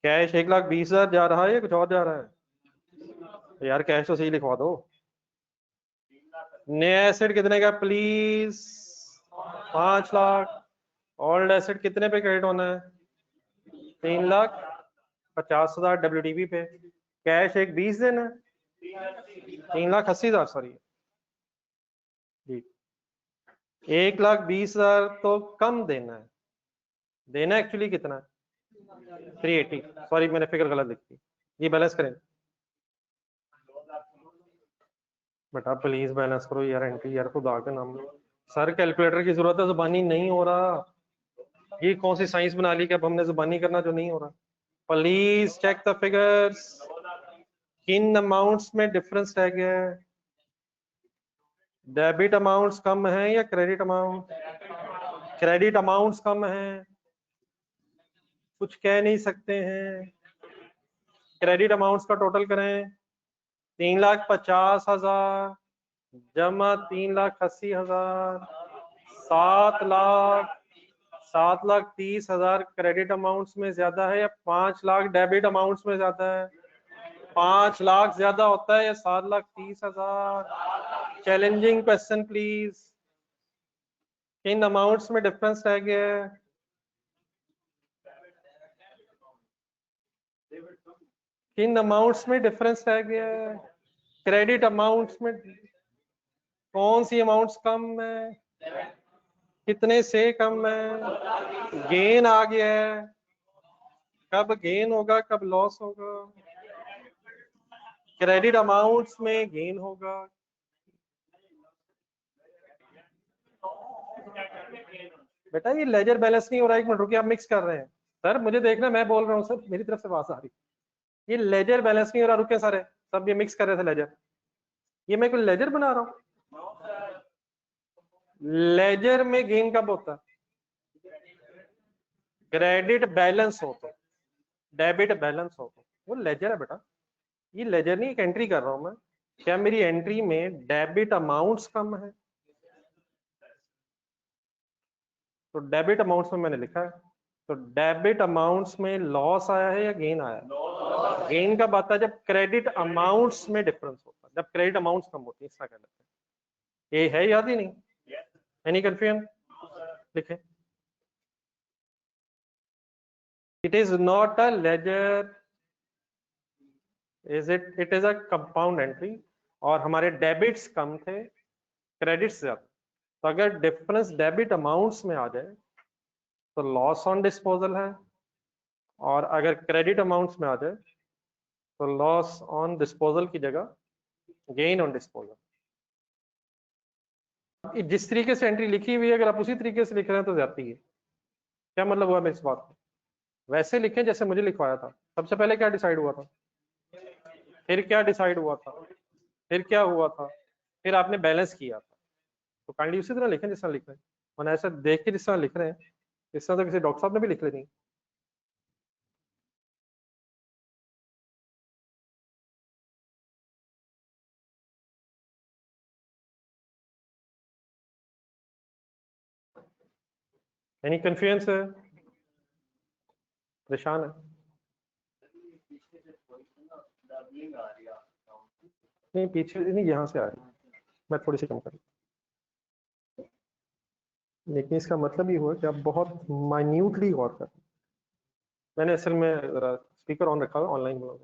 कैश 1,20,000 जा रहा है या कुछ और जा रहा है? यार कैश तो सही लिखवा दो। नया एसेट कितने का प्लीज? 5 लाख। ओल्ड एसेट कितने पे क्रेडिट होना है? 3,50,000 WDV पे। कैश 1,20 देना है, 3,80,000 सॉरी जी, 1,20,000 तो कम देना है। देना एक्चुअली कितना है? 380। सॉरी मैंने फिगर गलत लिख दी। ये बैलेंस करें बेटा, प्लीज बैलेंस करो यार, एंट्री यार खुदा के नाम लो। सर कैलकुलेटर की जरूरत है, जुबानी नहीं हो रहा। ये कौन सी साइंस बना ली कि अब हमने जुबानी करना जो नहीं हो रहा। Please check the figures. किन अमाउंट्स में डिफरेंस रह गया है? डेबिट अमाउंट्स कम है या क्रेडिट अमाउंट? क्रेडिट अमाउंट्स कम है, कुछ कह नहीं सकते हैं। क्रेडिट अमाउंट्स का टोटल करें, 3,50,000 जमा 3,80,000, 7,30,000 क्रेडिट अमाउंट्स में ज्यादा है या 5 लाख डेबिट अमाउंट्स में ज्यादा है? 5 लाख ज्यादा होता है या 7,30,000? Challenging question please. In amounts में डिफरेंस रह गया है। किन अमाउंट्स में डिफरेंस रह गया है? क्रेडिट अमाउंट्स में कौन सी अमाउंट्स कम है? कितने से कम है? गेन आ गया है, कब गेन होगा कब लॉस होगा? क्रेडिट अमाउंट्स में गेन होगा। बेटा ये लेजर बैलेंस नहीं हो रहा है, 1 मिनट रुकिए, आप मिक्स कर रहे हैं। सर मुझे देखना, मैं बोल रहा हूँ सर, मेरी तरफ से आवाज आ रही। ये लेजर बैलेंस नहीं हो रहा, रुके सारे सब ये मिक्स कर रहे थे लेजर। ये मैं कोई लेजर बना रहा हूँ? लेजर में गेन कब होता है? क्रेडिट बैलेंस हो तो, डेबिट बैलेंस हो तो, वो लेजर है बेटा। ये लेजर नहीं, एक एंट्री कर रहा हूं मैं। क्या मेरी एंट्री में डेबिट अमाउंट्स कम है? तो डेबिट अमाउंट्स में मैंने लिखा है, तो डेबिट अमाउंट्स में लॉस आया है या गेन आया है? गेन कब आता है? जब क्रेडिट अमाउंट्स में डिफरेंस होता है, जब क्रेडिट अमाउंट्स कम होती है, इसका कहते हैं। ये है याद ही नहीं? Any confusion? लिखे, it is not a ledger, is it is a compound entry. और हमारे डेबिट्स कम थे, क्रेडिट्स ज्यादा। तो अगर डिफरेंस डेबिट अमाउंट्स में आ जाए तो लॉस ऑन डिस्पोजल है, और अगर क्रेडिट अमाउंट्स में आ जाए तो लॉस ऑन डिस्पोजल की जगह गेन ऑन डिस्पोजल। जिस तरीके से एंट्री लिखी हुई है, अगर आप उसी तरीके से लिख रहे हैं तो ज्यादती है। क्या मतलब हुआ मेरी इस बात का? वैसे लिखें जैसे मुझे लिखवाया था। सबसे पहले क्या डिसाइड हुआ था, फिर क्या डिसाइड हुआ था, फिर क्या हुआ था, फिर आपने बैलेंस किया था। तो काइंडली उसी तरह लिखें जिस तरह लिख रहे हैं, वरना ऐसा देख के जिस तरह लिख रहे हैं, इस तरह तो किसी डॉक्टर साहब ने भी लिख लेनी। एनी कंफ्यूजन है? परेशान है? नहीं पीछे नहीं, यहाँ से आ रही है। मैं थोड़ी सी कम करूँ, लेकिन इसका मतलब ये हुआ कि आप बहुत माइन्यूटली गौर कर। मैंने असल में जरा स्पीकर ऑन रखा हुआ ऑनलाइन बोला,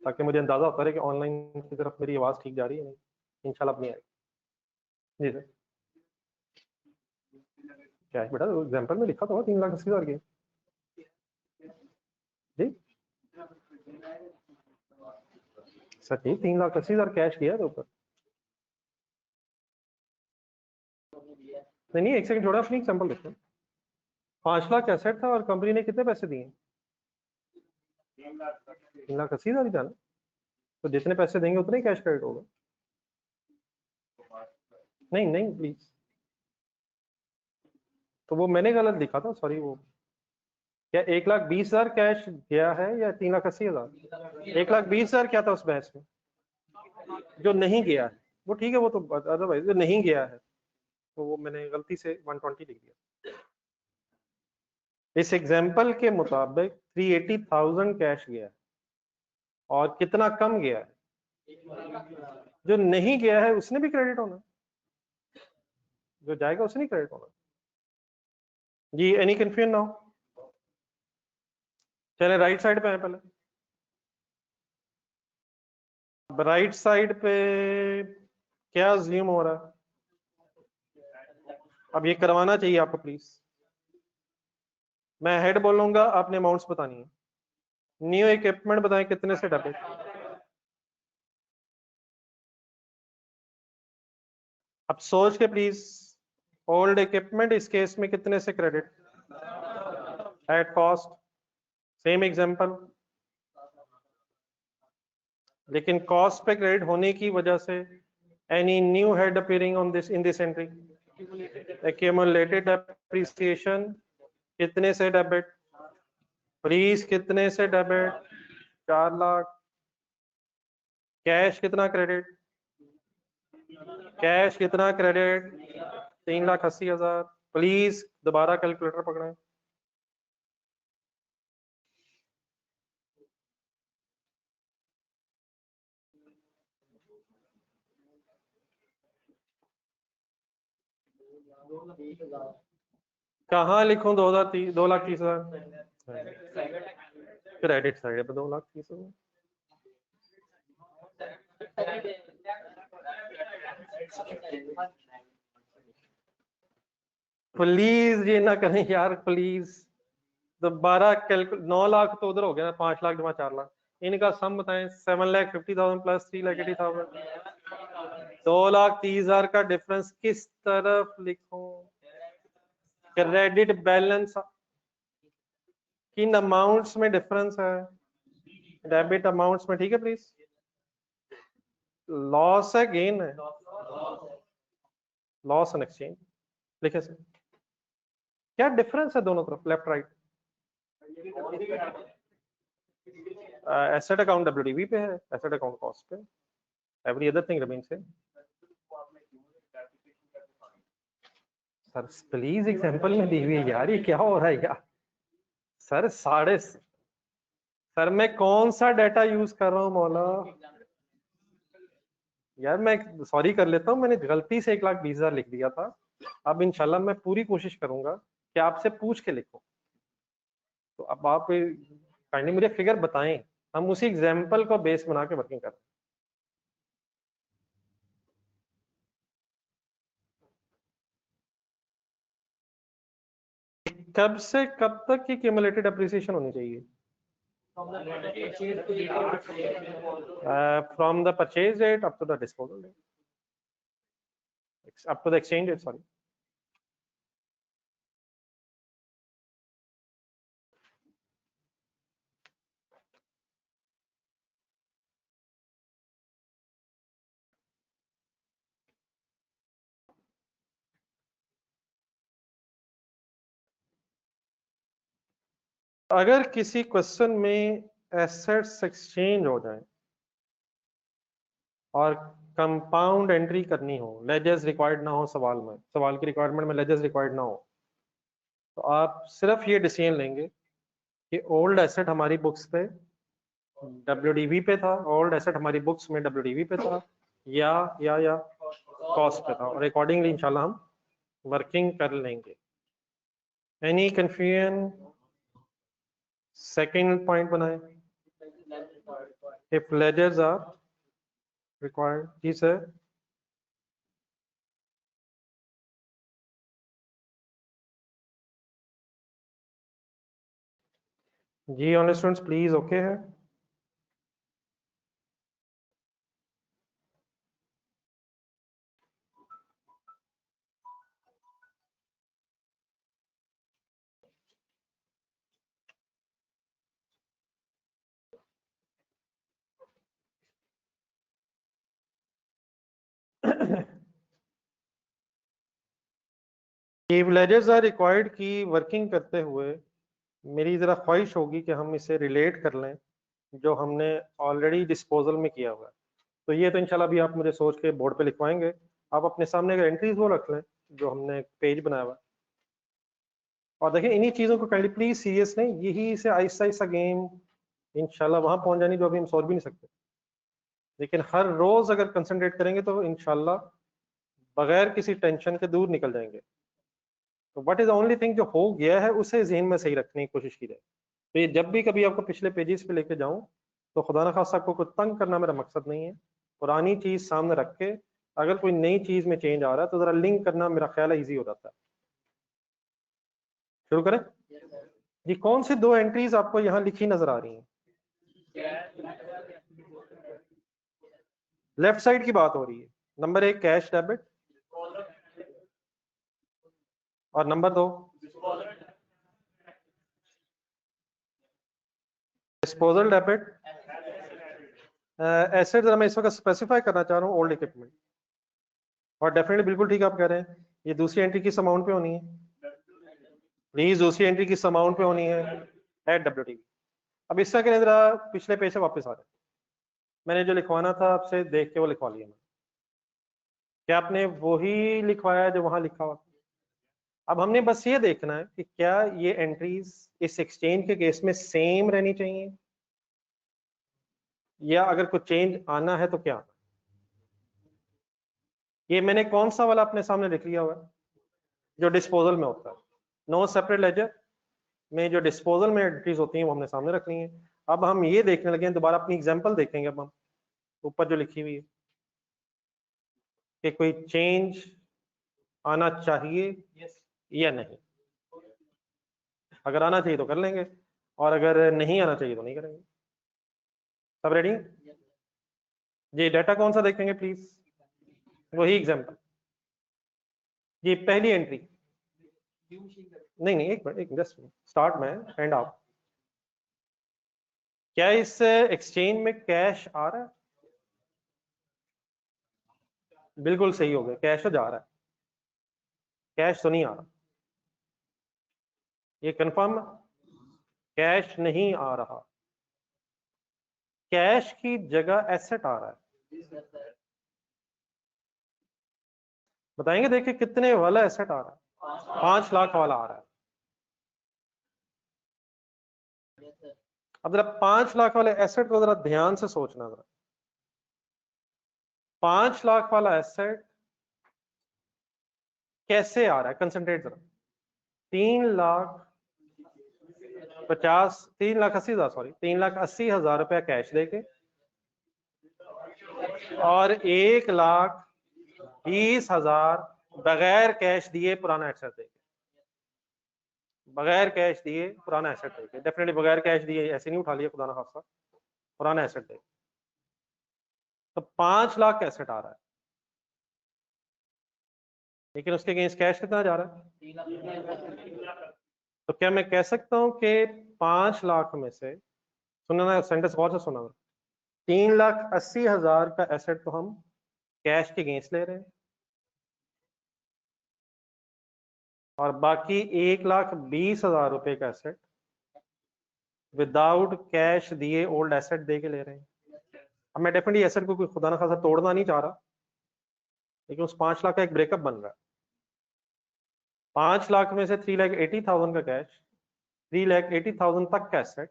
ताकि मुझे अंदाजा होता रहे कि ऑनलाइन की तरफ मेरी आवाज़ ठीक जा रही है नहीं। इंशाल्लाह अपनी आएगी। जी सर। क्या है बेटा, एग्जाम्पल में लिखा था 3,80,000 की। जी सर, नहीं 3,80,000 कैश किया है ऊपर। नहीं नहीं, एक सेकंड छोड़ा, अपनी एग्जाम्पल देखते हैं। 5 लाख एसेट था और कंपनी ने कितने पैसे दिए? 3,80,000 ही था ना? तो जितने पैसे देंगे उतने ही कैश क्रेडिट होगा। नहीं नहीं प्लीज, तो वो मैंने गलत लिखा था, सॉरी। वो क्या 1,20,000 कैश गया है या 3,80,000? 1,20,000 क्या था उस बहस में? जो नहीं गया है वो ठीक है, वो तो अदरवाइज जो नहीं गया है तो वो मैंने गलती से 120 लिख दिया। इस एग्जाम्पल के मुताबिक 380,000 कैश गया है और कितना कम गया है? जो नहीं गया है उसने भी क्रेडिट होना, जो जाएगा उसने नहीं क्रेडिट होना। जी एनी कंफ्यूजन ना हो? चले राइट साइड पे है पहले। राइट साइड पे क्या अज्यूम हो रहा है? अब ये करवाना चाहिए आपको प्लीज। मैं हेड बोलूंगा, आपने अमाउंट्स बतानी है। न्यू इक्विपमेंट बताएं कितने से डेबिट? अब सोच के प्लीज। ओल्ड इक्विपमेंट इस केस में कितने से credit? At cost. Same example, लेकिन कॉस्ट पे क्रेडिट होने की वजह से any new head appearing on this in this entry, accumulated depreciation कितने से डेबिट? प्लीज कितने से डेबिट? 4 लाख। कैश कितना क्रेडिट? कैश कितना क्रेडिट? 3,80,000। प्लीज दोबारा कैलकुलेटर पकड़ें। कहाँ लिखूं 2,30,000? क्रेडिट साइड पे 2,30,000। प्लीज ये ना करें यार प्लीज। दोबारा कैलकुल 9 लाख तो उधर हो गया ना, 5 लाख जमा 4 लाख। इनका सम बताएं। 7,50,000 प्लस 3,80,000। 2,30,000 का डिफरेंस किस तरफ लिखूं? क्रेडिट बैलेंस किन अमाउंट्स में डिफरेंस है? डेबिट अमाउंट्स में, ठीक है प्लीज। लॉस है गेन है? लॉस एंड एक्सचेंज लिखे सर। क्या डिफरेंस है दोनों तरफ, left right? Asset account WDV पे है, एसेट अकाउंट कॉस्ट पे। Every other thing remains same. Sir please example में दी हुई है यार, ये क्या हो रहा है यार? सर सर मैं कौन सा डाटा यूज कर रहा हूँ मौला? यार मैं सॉरी कर लेता हूँ, मैंने गलती से 1,20,000 लिख दिया था। अब इंशाल्लाह मैं पूरी कोशिश करूंगा कि आपसे पूछ के लिखो। तो अब आप काइंडली मुझे फिगर बताएं, हम उसी एग्जाम्पल को बेस बना के वर्किंग कर रहे हैं। कब से कब तक की क्यूमुलेटेड अप्रिसिएशन होनी चाहिए? From the purchase date up to the disposal date, up to the exchange rate, sorry. अगर किसी क्वेश्चन में एसेट्स एक्सचेंज हो जाए और कंपाउंड एंट्री करनी हो, लेजर्स रिक्वायर्ड ना हो, सवाल की रिक्वायरमेंट में लेजर्स रिक्वायर्ड ना हो, तो आप सिर्फ ये डिसीजन लेंगे कि ओल्ड एसेट हमारी बुक्स पे डब्ल्यूडीवी पे था, ओल्ड एसेट हमारी बुक्स में डब्ल्यूडीवी पे था, या कॉस्ट पे था, और अकॉर्डिंगली इंशाल्लाह हम वर्किंग कर लेंगे। Any confusion? सेकंड पॉइंट बनाए, इफ लेजर्स आर रिक्वायर्ड। जी सर। जी ऑनर स्टूडेंट्स प्लीज ओके है? लेजर्स आर रिक्वायर्ड की वर्किंग करते हुए मेरी जरा ख्वाहिश होगी कि हम इसे रिलेट कर लें जो हमने ऑलरेडी डिस्पोजल में किया हुआ है। तो ये तो इंशाल्लाह अभी आप मुझे सोच के बोर्ड पे लिखवाएंगे। आप अपने सामने एंट्रीज वो रख लें जो हमने पेज बनाया हुआ है। और देखिए इन्हीं चीजों को काइंडली प्लीज सीरियस नहीं, यही से आहिस्ता आहिस्ता गेम इंशाल्लाह वहां पहुंच जानी जो अभी हम सोच भी नहीं सकते, लेकिन हर रोज अगर कंसंट्रेट करेंगे तो इंशाल्लाह बगैर किसी टेंशन के दूर निकल जाएंगे। तो what is the only thing जो हो गया है उसे जहन में सही रखने की कोशिश की जाए। तो ये जब भी कभी आपको पिछले पेजेस पे लेके जाऊं तो खुदा ना खास्ता आपको कुछ तंग करना मेरा मकसद नहीं है, पुरानी चीज सामने रख के अगर कोई नई चीज में चेंज आ रहा है तो जरा लिंक करना मेरा ख्याल है ईजी हो जाता है। शुरू करें जी। कौन सी दो एंट्रीज आपको यहाँ लिखी नजर आ रही हैं? लेफ्ट साइड की बात हो रही है। नंबर 1 कैश डेबिट और नंबर 2 डिस्पोजल डेबिट। एसेट जरा मैं इस वक्त स्पेसिफाई करना चाह रहा हूँ ओल्ड इक्विपमेंट, और डेफिनेटली बिल्कुल ठीक आप कह रहे हैं, ये दूसरी एंट्री किस अमाउंट पे होनी है? प्लीज दूसरी एंट्री किस अमाउंट पे होनी है? At WTV। अब इसका करें जरा पिछले पेज से वापस आ रहे हैं। मैंने जो लिखवाना था आपसे देख के वो लिखवा लिया मैंने। क्या आपने वही लिखवाया जो वहां लिखा हुआ था? अब हमने बस ये देखना है कि क्या ये एंट्रीज इस एक्सचेंज के केस में सेम रहनी चाहिए, या अगर कुछ चेंज आना है तो क्या? ये मैंने कौन सा वाला अपने सामने लिख लिया हुआ है जो डिस्पोजल में होता है? नो सेपरेट लेजर में जो डिस्पोजल में एंट्रीज होती हैं वो हमने सामने रखनी है। अब हम ये देखने लगे हैं, दोबारा अपनी एग्जांपल देखेंगे। अब हम ऊपर जो लिखी हुई है कि कोई चेंज आना चाहिए या नहीं, अगर आना चाहिए तो कर लेंगे और अगर नहीं आना चाहिए तो नहीं करेंगे। सब रेडी जी? डाटा कौन सा देखेंगे प्लीज? वही एग्जांपल जी। पहली एंट्री, नहीं नहीं एक मिनट, एक जस्ट स्टार्ट में एंड आउट। क्या इस एक्सचेंज में कैश आ रहा है? बिल्कुल सही हो गया, कैश तो जा रहा है, कैश तो नहीं आ रहा। ये कंफर्म, कैश नहीं आ रहा, कैश की जगह एसेट आ रहा है। बताएंगे देखिए कितने वाला एसेट आ रहा है? 5 लाख वाला आ रहा है। अब जरा 5 लाख वाले एसेट को जरा ध्यान से सोचना जरा। 5 लाख वाला एसेट कैसे आ रहा है? कंसंट्रेट जरा। 3,80,000 सॉरी 3,80,000 रुपया कैश देके और 1,20,000 बगैर कैश दिए पुराना एसेट देके, बगैर कैश दिए पुराना एसेट देके, डेफिनेटली बगैर कैश दिए ऐसे नहीं उठा लिया खुदा ना खास्ता, पुराना एसेट देके। तो 5 लाख एसेट आ रहा है, लेकिन उसके अगेंस्ट कैश कितना जा रहा है? तो क्या मैं कह सकता हूं कि 5 लाख में से, सुनना ना सेंटेंस बहुत से सुना, 3,80,000 का एसेट तो हम कैश के अगेंस्ट ले रहे हैं और बाकी 1,20,000 रुपए का एसेट विदाउट कैश दिए ओल्ड एसेट दे के ले रहे हैं। अब मैं डेफिनेटली एसेट को कोई खुदा ना खासा तोड़ना नहीं चाह रहा, लेकिन उस 5 लाख का एक ब्रेकअप बन रहा है। 5 लाख में से 3,80,000 का कैश, 3,80,000 तक का एसेट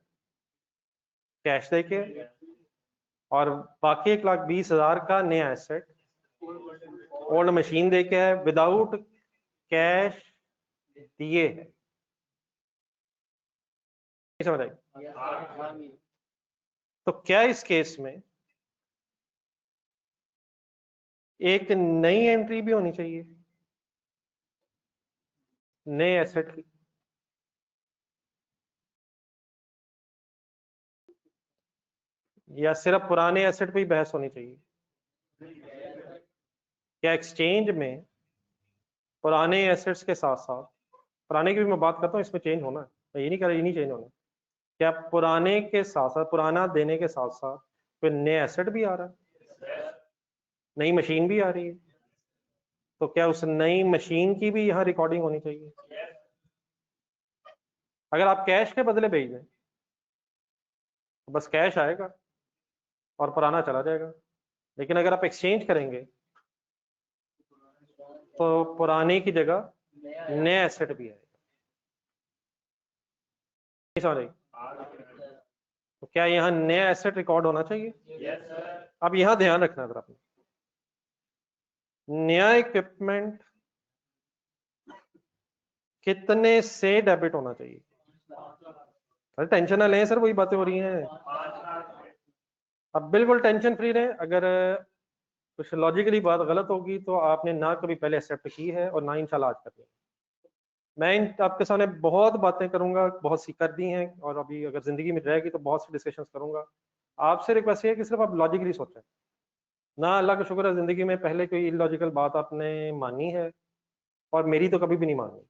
कैश देके और बाकी 1,20,000 का नया एसेट ओल्ड मशीन देके है विदाउट कैश दिए है। समझ आई? तो क्या इस केस में एक नई एंट्री भी होनी चाहिए नए एसेट की, या सिर्फ पुराने एसेट पे ही बहस होनी चाहिए? क्या एक्सचेंज में पुराने एसेट्स के साथ साथ, पुराने की भी मैं बात करता हूँ, इसमें चेंज होना है, मैं ये नहीं कह रहा ये नहीं चेंज होना, क्या पुराने के साथ साथ, पुराना देने के साथ साथ फिर नए एसेट भी आ रहा है, नई मशीन भी आ रही है, तो क्या उस नई मशीन की भी यहाँ रिकॉर्डिंग होनी चाहिए? अगर आप कैश के बदले भेज दें तो बस कैश आएगा और पुराना चला जाएगा, लेकिन अगर आप एक्सचेंज करेंगे तो पुराने की जगह नया एसेट भी आएगा। सॉरी, तो क्या यहाँ नया एसेट रिकॉर्ड होना चाहिए? Yes sir. अब यहाँ ध्यान रखना जरा अपने, नया इक्विपमेंट कितने से डेबिट होना चाहिए? अरे टेंशन ना लें सर, वही बातें हो रही हैं। अब बिल्कुल टेंशन फ्री रहें। अगर कुछ लॉजिकली बात गलत होगी तो आपने ना कभी पहले एक्सेप्ट की है और ना इंशाल्लाह आज करनी है। मैं आपके सामने बहुत बातें करूंगा, बहुत सी कर दी हैं, और अभी अगर जिंदगी में रहेगी तो बहुत सी डिस्कशन करूंगा। आपसे रिक्वेस्ट है कि सिर्फ आप लॉजिकली सोचें ना। अल्लाह का शुक्र है जिंदगी में पहले कोई इलॉजिकल बात आपने मानी है, और मेरी तो कभी भी नहीं मानी।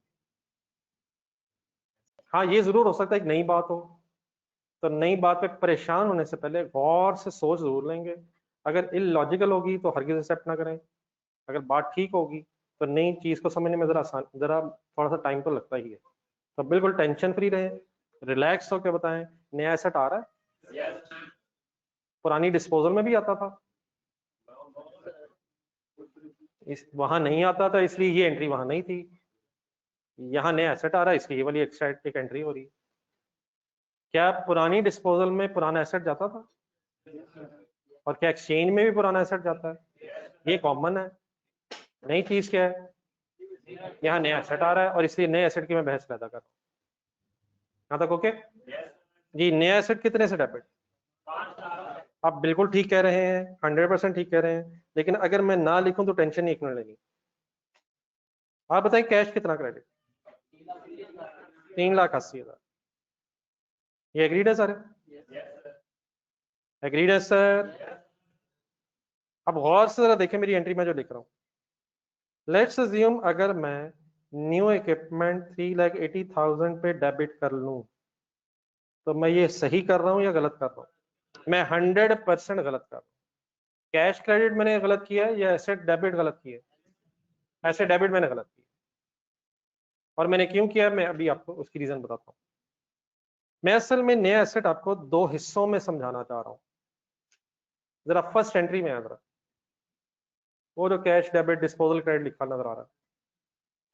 हाँ, ये जरूर हो सकता है एक नई बात हो, तो नई बात पे परेशान होने से पहले गौर से सोच जरूर लेंगे। अगर इलॉजिकल होगी तो हरगिज एक्सेप्ट ना करें। अगर बात ठीक होगी तो नई चीज को समझने में जरा थोड़ा सा टाइम तो लगता ही है। तो बिल्कुल टेंशन फ्री रहें, रिलैक्स होकर बताएं। नया एसेट आ रहा है? यस। पुरानी डिस्पोजल में भी आता था, इस वहां नहीं आता था, इसलिए ये एंट्री वहां नहीं थी। यहाँ नया एसेट आ रहा है, इसलिए ये वाली एक एंट्री हो रही है। क्या पुरानी डिस्पोजल में पुराना एसेट जाता था? और क्या एक्सचेंज में भी पुराना एसेट जाता है? ये कॉमन है। नई चीज क्या है? यहाँ नया एसेट आ रहा है, और इसलिए नए एसेट की मैं बहस पैदा कर रहा हूँ। यहाँ तक ओके जी? नया एसेट कितने से डेबिट? आप बिल्कुल ठीक कह रहे हैं, 100% ठीक कह रहे हैं। लेकिन अगर मैं ना लिखूं तो टेंशन नहीं एक मिनट लेनी। आप बताएं कैश कितना क्रेडिट? 3,80,000। ये एग्रीड है सर? एग्रीड है सर? अब गौर से जरा देखें मेरी एंट्री में जो लिख रहा हूं। लेट्स अज्यूम अगर मैं न्यू इक्विपमेंट 3,80,000 पे डेबिट कर लूं, तो मैं ये सही कर रहा हूं या गलत कर रहा हूं? मैं 100% गलत कर रहा हूं। कैश क्रेडिट मैंने गलत किया है या एसेट डेबिट गलत किया है? एसेट डेबिट मैंने गलत किया, और मैंने क्यों किया मैं अभी आपको उसकी रीजन बताता हूँ। मैं असल में नया एसेट आपको दो हिस्सों में समझाना चाह रहा हूँ। जरा फर्स्ट एंट्री में जरा वो जो कैश डेबिट डिस्पोजल क्रेडिट लिखा नजर आ रहा है,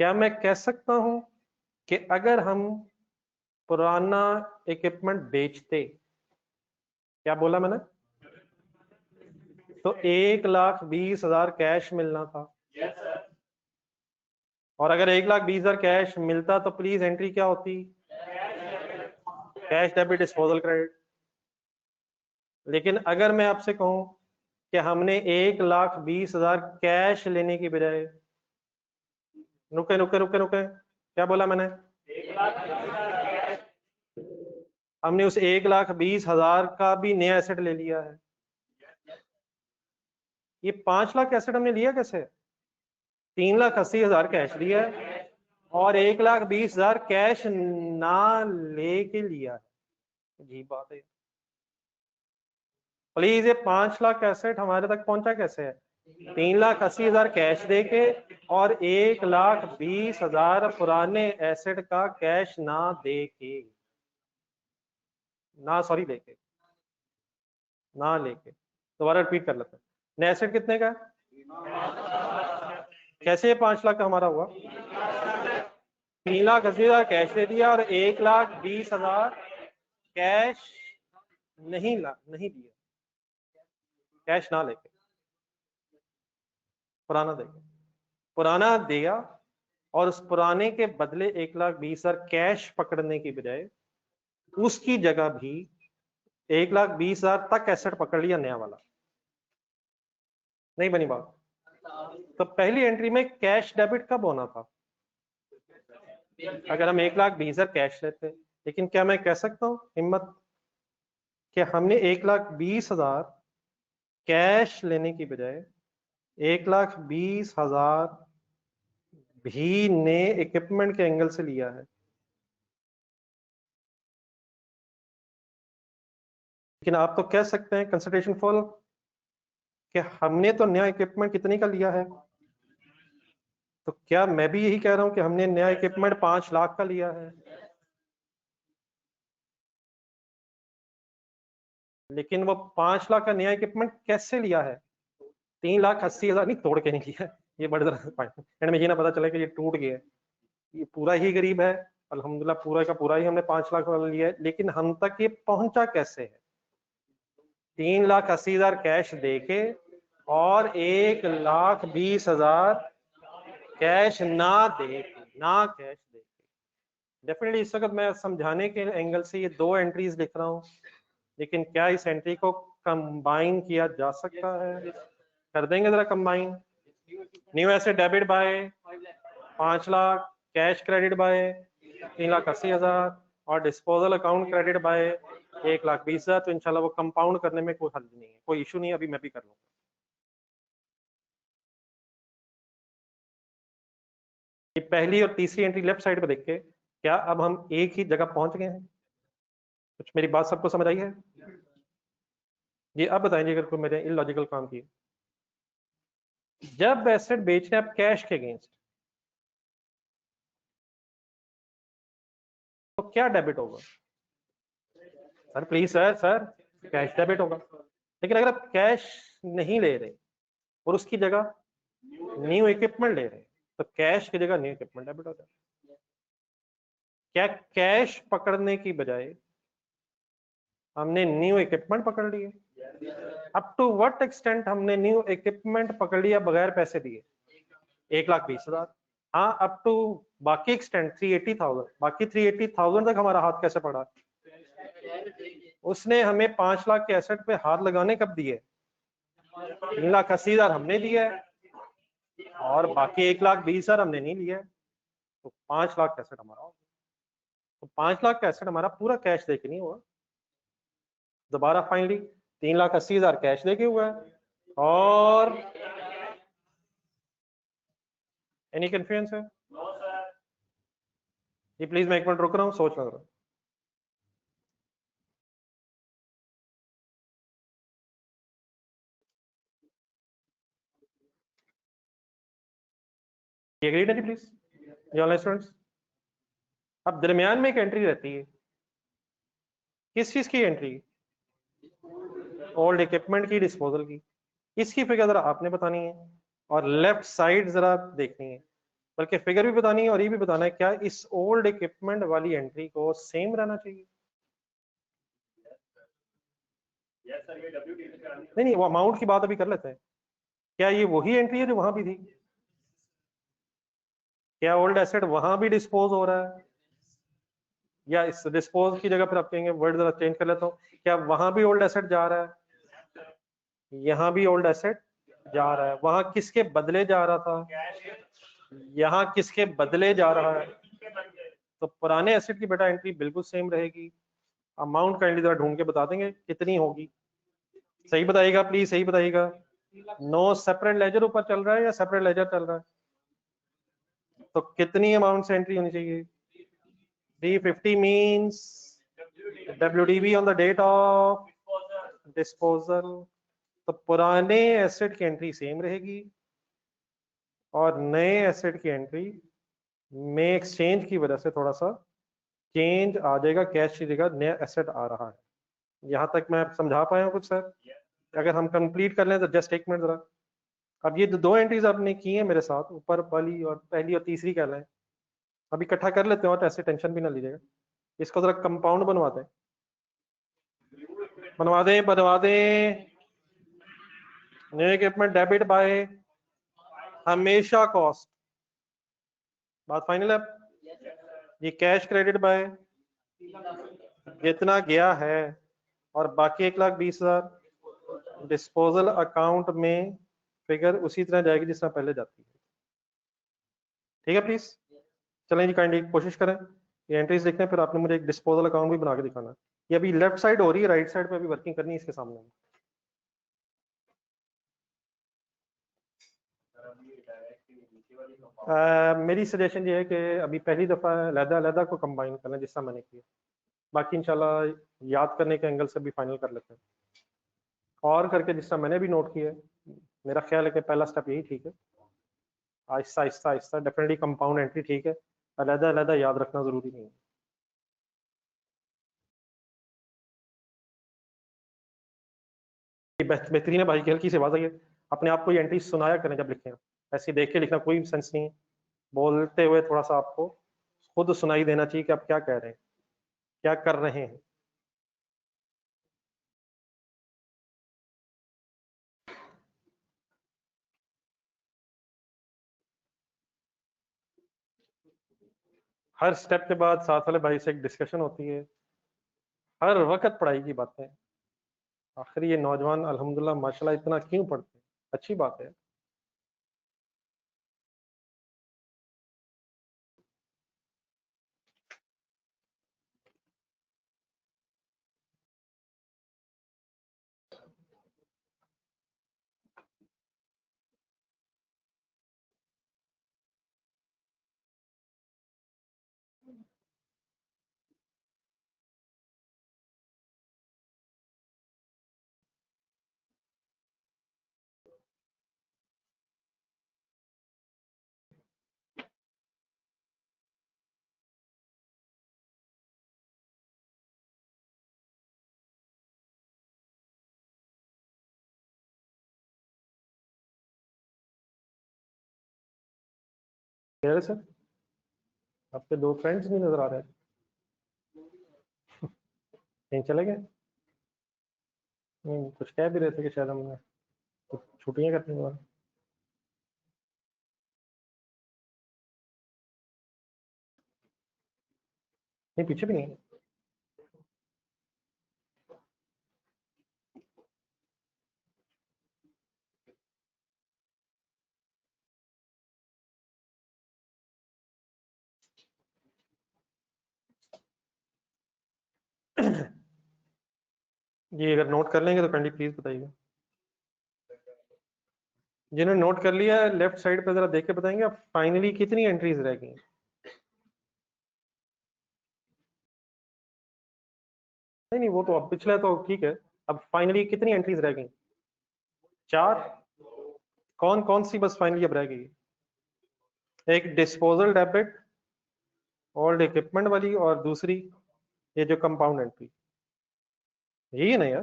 क्या मैं कह सकता हूं कि अगर हम पुराना इक्विपमेंट बेचते, क्या बोला मैंने, तो 1,20,000 कैश मिलना था। और अगर 1,20,000 कैश मिलता तो प्लीज एंट्री क्या होती? Cash debit disposal credit. लेकिन अगर मैं आपसे कहूं कि हमने 1,20,000 कैश लेने की बजाय, रुके रुके रुके रुके, क्या बोला मैंने? हमने उस 1,20,000 का भी नया एसेट ले लिया है। ये 5 लाख एसेट हमने लिया कैसे? 3,80,000 कैश लिया है और 1,20,000 कैश ना लेके लिया है। अजीब बात है। प्लीज ये 5 लाख एसेट हमारे तक पहुंचा कैसे है? 3,80,000 कैश देके और 1,20,000 पुराने एसेट का कैश ना देके, ना सॉरी लेके, ना लेके। दोबारा रिपीट कर लेते हैं। नया एसेट कितने का है? कैसे ये 5 लाख का हमारा हुआ? 3,80,000 कैश दे दिया और 1,20,000 कैश नहीं दिया, कैश ना लेके पुराना देके, पुराना दिया, और उस पुराने के बदले 1,20,000 कैश पकड़ने की बजाय उसकी जगह भी 1,20,000 तक एसेट पकड़ लिया नया वाला। नहीं बनी बात? तो पहली एंट्री में कैश डेबिट कब होना था? अगर हम 1,20,000 कैश लेते। लेकिन क्या मैं कह सकता हूं हिम्मत कि हमने 1,20,000 कैश लेने की बजाय 1,20,000 भी ने इक्विपमेंट के एंगल से लिया है? लेकिन आप तो कह सकते हैं कंसिडरेशन फॉल कि हमने तो नया इक्विपमेंट कितने का लिया है। तो क्या मैं भी यही कह रहा हूं कि हमने नया इक्विपमेंट 5 लाख का लिया है? लेकिन वो 5 लाख का नया इक्विपमेंट कैसे लिया है? 3,80,000 नहीं तोड़ के नहीं लिया। ये बड़ी तरह एंड में ये ना पता चले कि ये टूट गया, ये पूरा ही गरीब है अल्हम्दुलिल्लाह पूरा का पूरा ही हमने 5 लाख वाला लिया है, लेकिन हम तक ये पहुंचा कैसे है? 3,80,000 कैश देके और 1,20,000 कैश ना दे कैश दे के। डेफिनेटली इस वक्त मैं समझाने के एंगल से ये 2 एंट्रीज लिख रहा हूँ, लेकिन क्या इस एंट्री को कंबाइन किया जा सकता है? कर देंगे जरा combine. New asset debit bye 5 lakh, cash credit by 3,80,000 और डिस्पोजल अकाउंट क्रेडिट बाय 1,20,000। तो इंशाल्लाह वो कंपाउंड करने में कोई हल नहीं है, कोई इशू नहीं है, अभी मैं भी कर लूंगा। ये पहली और तीसरी एंट्री लेफ्ट साइड पे देख के क्या अब हम एक ही जगह पहुंच गए हैं? कुछ मेरी बात सबको समझ आई है? ये अब बताएंगे अगर कोई मेरे इलॉजिकल काम किए। जब एसेट बेचने आप कैश के अगेंस्ट, तो क्या डेबिट होगा? Sir please sir cash debit होगा। लेकिन अगर आप कैश नहीं ले रहे और उसकी जगह न्यू इक्विपमेंट ले रहे हैं, तो कैश की जगह न्यू इक्विपमेंट डेबिट हो जाए। क्या कैश पकड़ने की बजाय हमने न्यू इक्विपमेंट पकड़ लिए? अप टू व्हाट एक्सटेंट हमने न्यू इक्विपमेंट पकड़ लिया बगैर पैसे दिए? 1,20,000। हाँ, अप टू बाकी एक्सटेंट 380,000, बाकी 380,000 तक हमारा हाथ कैसे पड़ा? उसने हमें 5 लाख के एसेट पे हाथ लगाने कब दिए? 3,80,000 हमने दिया है और बाकी 1,20,000 हमने नहीं लिया है, तो 5 लाख का एसेट हमारा होगा। तो 5 लाख का एसेट हमारा पूरा कैश देके नहीं हुआ। दोबारा फाइनली 3,80,000 कैश देके हुआ है। और एनी कंफ्यूजन है? जी प्लीज मैं एक मिनट रुक रहा हूँ, सोच लग रहा हूँ। एग्रीड है जी प्लीज जी ऑनलाइन स्टूडेंट्स? अब दरमियान में एक एंट्री रहती है, किस चीज की एंट्री? ओल्ड इक्विपमेंट की, डिस्पोजल की। इसकी फिगर जरा आपने बतानी है और लेफ्ट साइड जरा देखनी है, बल्कि फिगर भी बतानी है और ये भी बताना है क्या इस ओल्ड इक्विपमेंट वाली एंट्री को सेम रहना चाहिए? नहीं, वो अमाउंट की बात अभी कर लेते हैं। क्या ये वही एंट्री है जो वहां भी थी? क्या ओल्ड एसेट वहां भी डिस्पोज हो रहा है? या इस डिस्पोज की जगह फिर आप कहेंगे वर्ड जरा चेंज कर लेता हूँ, क्या वहां भी ओल्ड एसेट जा रहा है? यहाँ भी ओल्ड एसेट जा रहा है। वहां किसके बदले जा रहा था? यहाँ किसके बदले जा रहा है? तो पुराने एसेट की बेटा एंट्री बिल्कुल सेम रहेगी। अमाउंट काइंडली जरा ढूंढ के बता देंगे कितनी होगी? सही बताइएगा प्लीज, सही बताइएगा। नो सेपरेट लेजर ऊपर चल रहा है या सेपरेट लेजर चल रहा है? तो कितनी अमाउंट से एंट्री होनी चाहिए? 350 means WDV on the date of disposal. तो पुराने एसेट की एंट्री सेम रहेगी और नए एसेट की एंट्री में एक्सचेंज की वजह से थोड़ा सा चेंज आ जाएगा, कैश की जगह नया एसेट आ रहा है। यहाँ तक मैं समझा पाया हूँ कुछ सर? अगर हम कंप्लीट कर लें तो जस्ट एक मिनट जरा। अब ये जो 2 एंट्रीज आपने की है मेरे साथ, ऊपर वाली और पहली और तीसरी कह लें, अभी इकट्ठा कर लेते हैं और ऐसे टेंशन भी ना लीजिएगा। इसको जरा कंपाउंड बनवाते हैं, बनवा दें। न्यू इक्विपमेंट डेबिट बाय हमेशा कॉस्ट, बात फाइनल है। ये कैश क्रेडिट बाय जितना गया है और बाकी 1,20,000 डिस्पोजल अकाउंट में फिगर उसी तरह जाएगी जिस तरह पहले जाती है। ठीक है प्लीज? चलें जी, काइंडली कोशिश करें ये एंट्रीज देखते हैं, फिर आपने मुझे एक डिस्पोजल अकाउंट भी बना के दिखाना है। ये अभी लेफ्ट साइड हो रही है, राइट साइड पे अभी वर्किंग करनी है इसके सामने। मेरी सजेशन ये है कि अभी पहली दफ़ा अलहदा को कंबाइन करना जिस तरह मैंने किया, बाकी इंशाल्लाह याद करने के एंगल से भी फाइनल कर लेते हैं और करके जिस तरह मैंने भी नोट किया है। मेरा ख्याल है कि पहला स्टेप यही ठीक है, Aahista Aahista Aahista. Definitely compound entry ठीक है, अलहदा अलहदा याद रखना जरूरी नहीं है। बेहतरीन है भाई की हल्की सी आवाज आई है। अपने आप को ये एंट्री सुनाया करें जब लिखें, ऐसे देख के लिखना कोई सेंस नहीं है। बोलते हुए थोड़ा सा आपको खुद सुनाई देना चाहिए कि आप क्या कह रहे हैं, क्या कर रहे हैं। हर स्टेप के बाद साथ वाले भाई से एक डिस्कशन होती है, हर वक्त पढ़ाई की बातें। आखिर ये नौजवान अल्हम्दुलिल्लाह माशाल्लाह इतना क्यों पढ़ते हैं, अच्छी बात है। कह सर आपके दो फ्रेंड्स भी नजर आ रहे हैं, कहीं चले गए? कुछ कह भी रहे थे कि शायद हमने कुछ छुट्टियां करने वाले। नहीं पीछे भी नहीं है। ये अगर नोट कर लेंगे तो काइंडली प्लीज बताइएगा। जिन्होंने नोट कर लिया है लेफ्ट साइड पे जरा देख के बताएंगे आप फाइनली कितनी एंट्रीज रह गई। नहीं नहीं वो तो अब पिछला तो ठीक है, अब फाइनली कितनी एंट्रीज रह गई? 4। कौन कौन सी बस फाइनली अब रह गई? एक डिस्पोजल डेबिट ओल्ड इक्विपमेंट वाली, और दूसरी ये जो कंपाउंड एंट्री, यही है ना यार?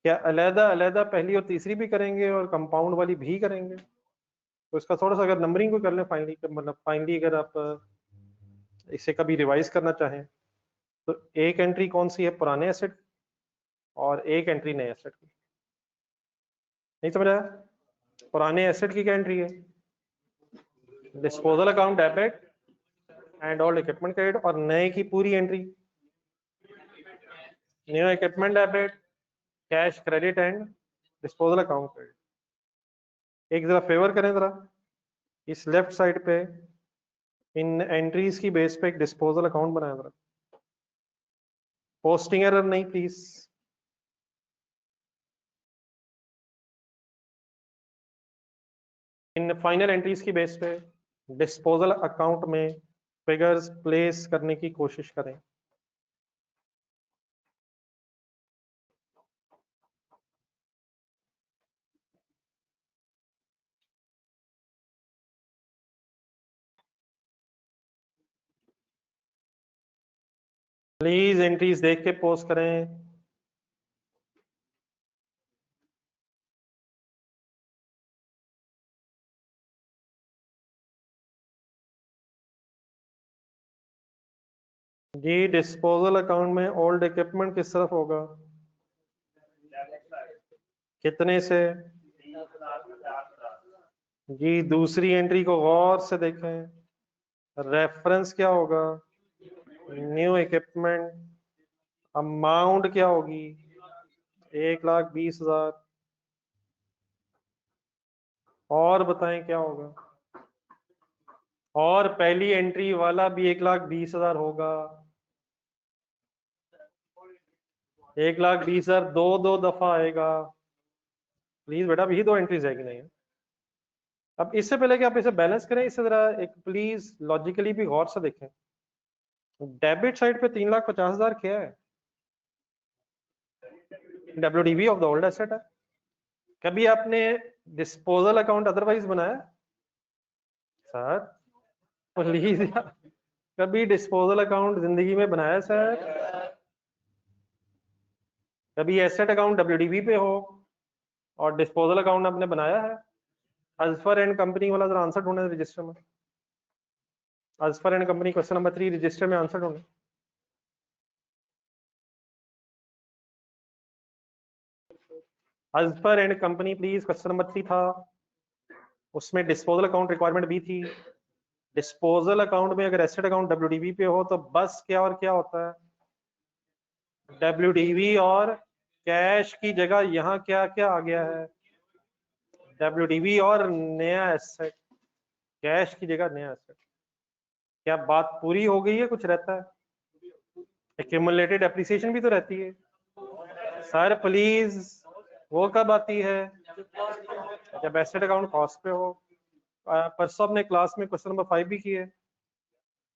क्या अलहदा अलहदा पहली और तीसरी भी करेंगे और कंपाउंड वाली भी करेंगे? तो इसका थोड़ा सा अगर नंबरिंग को कर लें फाइनली, मतलब फाइनली अगर आप इसे कभी रिवाइज करना चाहें तो एक एंट्री कौन सी है पुराने एसेट और एक एंट्री नए एसेट की। नहीं समझ आया? पुराने एसेट की क्या एंट्री है? Disposal account debit and all equipment credit, और नए की पूरी entry new equipment debit cash credit and disposal account credit. एक जरा फेवर करें जरा, इस लेफ्ट साइड पे इन एंट्रीज की बेस पे एक डिस्पोजल अकाउंट बनाया जरा। पोस्टिंग एरर नहीं प्लीज। इन फाइनल एंट्रीज की बेस पे डिस्पोजल अकाउंट में फिगर्स प्लेस करने की कोशिश करें। प्लीज एंट्रीज देख के पोस्ट करें। जी डिस्पोजल अकाउंट में ओल्ड इक्विपमेंट किस तरफ होगा? कितने से? जी दूसरी एंट्री को गौर से देखें, रेफरेंस क्या होगा? New equipment. अमाउंट क्या होगी? 1,20,000। और बताएं क्या होगा? और पहली एंट्री वाला भी 1,20,000 होगा। 1,20,000 दो दो दफा आएगा। प्लीज बेटा अभी दो एंट्रीज आएगी नहीं है। अब इससे पहले कि आप इसे बैलेंस करें, इससे जरा एक प्लीज लॉजिकली भी गौर से देखें। डेबिट साइड पे 3,50,000 क्या है? WDV of the old asset है। कभी आपने डिस्पोजल अकाउंट अदरवाइज बनाया सर? प्लीज कभी डिस्पोजल अकाउंट जिंदगी में बनाया सर? कभी एसेट अकाउंट WDV पे हो और डिस्पोजल अकाउंट आपने बनाया है? अल्फर एंड कंपनी वाला जरा आंसर ढूंढे रजिस्टर में। Azfar and company question number 3 register में आंसर ढूंढे। Azfar and company please, question number 3 था, उसमें डिस्पोजल अकाउंट रिक्वायरमेंट भी थी। डिस्पोजल अकाउंट में अगर एसेट अकाउंट डब्ल्यूडीवी पे हो तो बस क्या और क्या होता है, डब्ल्यूडीवी, और कैश की जगह यहाँ क्या क्या आ गया है, डब्ल्यूडीवी और नया एसेट, कैश की जगह नया एसेट। क्या बात पूरी हो गई है, कुछ रहता है? एक्यूमुलेटेड एप्रिसिएशन भी तो रहती है सर प्लीज, वो कब आती है, जब एसेट अकाउंट कॉस्ट पे हो। परसों अपने क्लास में क्वेश्चन नंबर 5 भी किए,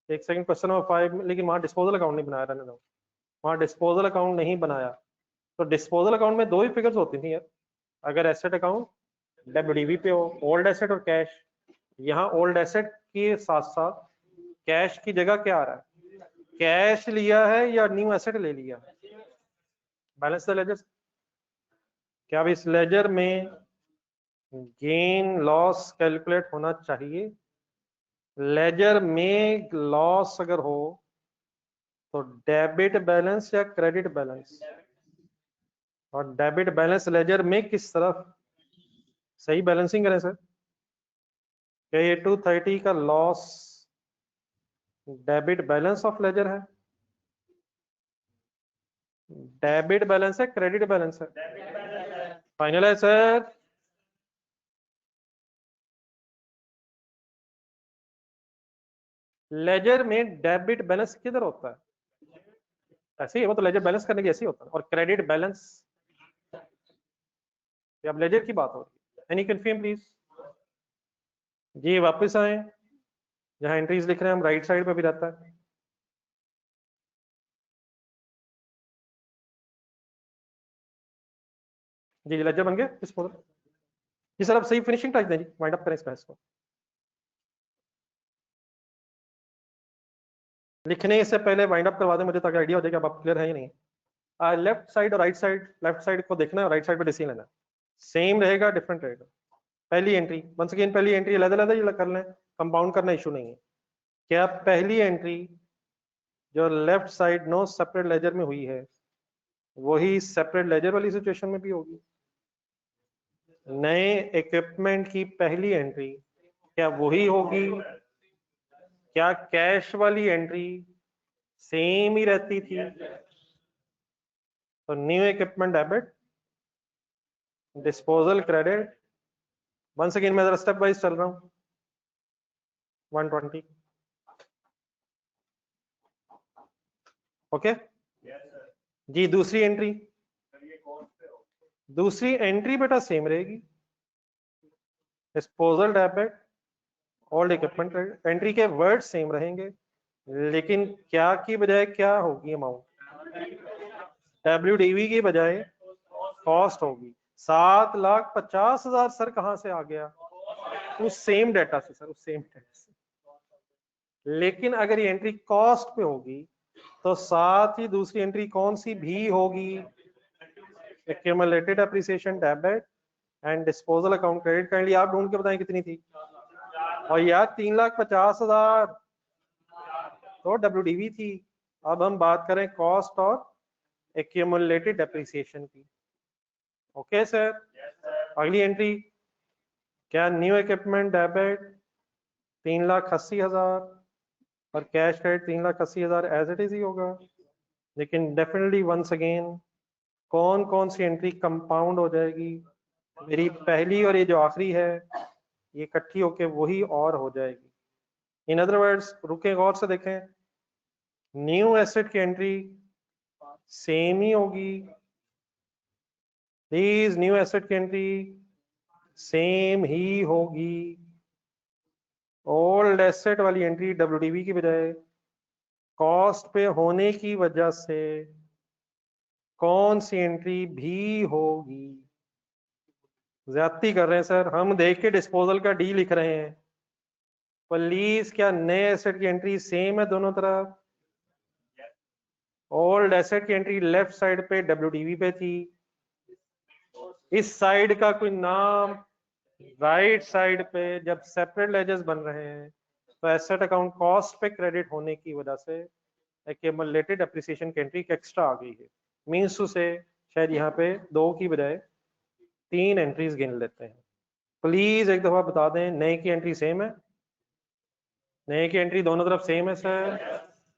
एक सेकंड, क्वेश्चन नंबर 5, लेकिन वहाँ डिस्पोजल अकाउंट नहीं बनाया, रहने दो, वहाँ डिस्पोजल अकाउंट नहीं बनाया। तो डिस्पोजल अकाउंट में दो ही फिगर्स होती थी यार, अगर एसेट अकाउंट डब्ल्यूडीवी पे हो, ओल्ड एसेट और कैश। यहाँ ओल्ड एसेट के साथ साथ कैश की जगह क्या आ रहा है, कैश लिया है या न्यू एसेट ले लिया, बैलेंस द लेजर। क्या अब इस लेजर में गेन लॉस कैलकुलेट होना चाहिए? लेजर में लॉस अगर हो तो डेबिट बैलेंस या क्रेडिट बैलेंस, और डेबिट बैलेंस लेजर में किस तरफ, सही बैलेंसिंग करें सर। क्या ये 230 का loss debit balance of ledger है, डेबिट बैलेंस है, क्रेडिट बैलेंस है? फाइनल है सर। लेजर में डेबिट बैलेंस किधर होता है, ऐसे ही, वो तो लेजर बैलेंस करने की ऐसे ही होता है, और क्रेडिट बैलेंस, अब लेजर की बात हो रही है। Any confusion please? जी वापस आए, जहां एंट्रीज लिख रहे हैं हम, राइट साइड पे भी रहता है। जी लेजर बन गया इस पर। जी सर, अब सही फिनिशिंग टच दें जी, वाइंड अप करें इस बहस को। लिखने से पहले वाइंड अप करवा दें मुझे, ताकि आइडिया हो जाए कि अब आप क्लियर है या नहीं। लेफ्ट साइड और राइट साइड, लेफ्ट साइड को देखना है, राइट साइड पे डिसीजन लेना है। सेम रहेगा, डिफरेंट रहेगा। पहली एंट्री, वंस अगेन पहली एंट्री अलग अलग कर लें, कंपाउंड करना इशू नहीं है। क्या पहली एंट्री जो left side no separate ledger में हुई है, वही सेपरेट लेजर वाली सिचुएशन में भी होगी? नए इक्विपमेंट की पहली एंट्री क्या वही होगी? क्या कैश वाली एंट्री सेम ही रहती थी? तो new equipment debit, disposal credit. Once again मैं जरा स्टेप वाइज चल रहा हूं। 120 ओके जी। दूसरी एंट्री, दूसरी एंट्री बेटा सेम रहेगी, disposal debit, old equipment credit. Entry के वर्ड सेम रहेंगे, लेकिन क्या की बजाय क्या होगी, अमाउंट डब्ल्यूडीवी की बजाय कॉस्ट होगी। 7,50,000 सर कहां से आ गया? उस सेम डेटा से सर, उस सेम डेटा से। लेकिन अगर ये एंट्री कॉस्ट पे होगी तो साथ ही दूसरी एंट्री कौन सी भी होगी, accumulated depreciation debit and disposal account credit. Kindly आप ढूंढ के बताएं कितनी थी। और यार 3,50,000 तो डब्ल्यूडीवी थी। अब हम बात करें कॉस्ट और एक्यूमुलेटेड एप्रिसिएशन की। ओके सर, अगली एंट्री क्या न्यू इक्विपमेंट डेबिट 3,80,000 और cash credit 3,80,000 as it is ही होगा। लेकिन डेफिनेटली वंस अगेन कौन कौन सी एंट्री कंपाउंड हो जाएगी, मेरी पहली और ये जो आखिरी है ये इकट्ठी होके वही और हो जाएगी। इन अदर वर्ड्स, रुके गौर से देखें, न्यू एसेट की एंट्री सेम ही होगी, प्लीज न्यू एसेट की एंट्री सेम ही होगी। ओल्ड एसेट वाली एंट्री डब्ल्यूडीवी की बजाय कॉस्ट पे होने की वजह से कौन सी एंट्री भी होगी? ज्यादती कर रहे हैं सर, हम देख के डिस्पोजल का डी लिख रहे हैं। प्लीज क्या नए एसेट की एंट्री सेम है दोनों तरफ? ओल्ड एसेट की एंट्री लेफ्ट साइड पे डब्ल्यूडीवी पे थी, इस साइड का कोई नाम, राइट साइड पे जब सेपरेट लेजर्स बन रहे हैं तो एसेट अकाउंट कॉस्ट पे क्रेडिट होने की वजह से एक्यूमुलेटेड एप्रिसिएशन की एंट्री एक्स्ट्रा आ गई है। मीन्स टू से शायद यहाँ पे 2 की बजाय 3 एंट्रीज गिन लेते हैं। प्लीज एक दफा बता दें, नए की एंट्री सेम है? नए की एंट्री दोनों तरफ सेम है सर?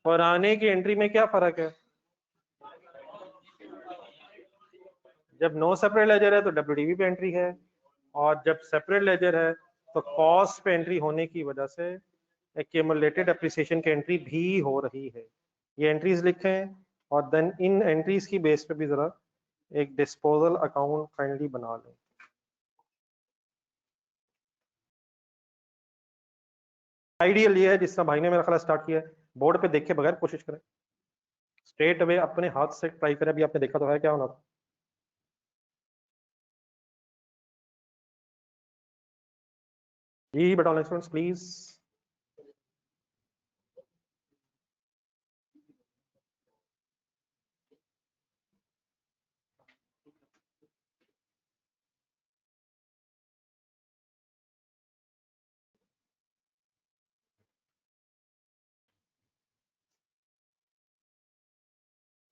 पुराने की एंट्री में क्या फर्क है? जब नो सेपरेट लेजर है तो डब्ल्यूडीवी पे एंट्री है, और जब सेपरेट लेजर है तो कॉस्ट पे एंट्री होने की वजह से एक्यूमुलेटेड एप्रिसिएशन की एंट्री भी हो रही है। ये एंट्रीज लिखें और देन इन एंट्रीज की बेस पे भी जरा एक डिस्पोजल अकाउंट काइंडली बना लें। आइडियल ये है जिस तरह भाई ने मेरा ख्याल स्टार्ट किया है, बोर्ड पे देखे बगैर कोशिश करें, स्ट्रेट अवे अपने हाथ से ट्राई करें। अभी आपने देखा तो है क्या होना था। जी बट ऑनलाइन स्टूडेंट्स प्लीज।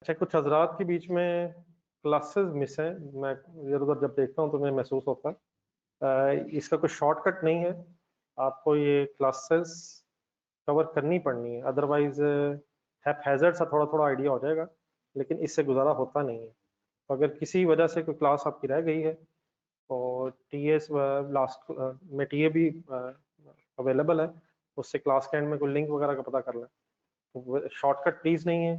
अच्छा, कुछ हजरात के बीच में क्लासेस मिस हैं, मैं इधर उधर जब देखता हूँ तो मुझे महसूस होता है। इसका कोई शॉर्टकट नहीं है, आपको ये क्लासेस कवर करनी पड़नी है, अदरवाइज हैज़र्ड सा थोड़ा थोड़ा आइडिया हो जाएगा, लेकिन इससे गुजारा होता नहीं है। तो अगर किसी वजह से कोई क्लास आपकी रह गई है और टीएस लास्ट में टीए भी अवेलेबल है, उससे क्लास के एंड में कोई लिंक वगैरह का पता कर लें। तो शॉर्टकट प्लीज नहीं है,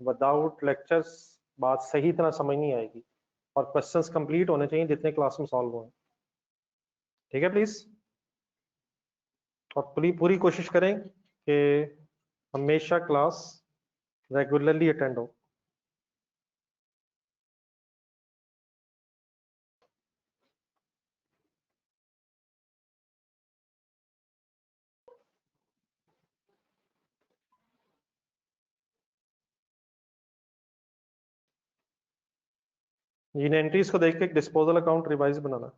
विदाउट लेक्चर्स बात सही तरह समझ नहीं आएगी, और क्वेश्चंस कंप्लीट होने चाहिए जितने क्लास में सॉल्व हुए। ठीक है प्लीज, और पूरी पूरी कोशिश करें कि हमेशा क्लास रेगुलरली अटेंड हो। जिन एंट्रीज को देख के एक डिस्पोजल अकाउंट रिवाइज बनाना।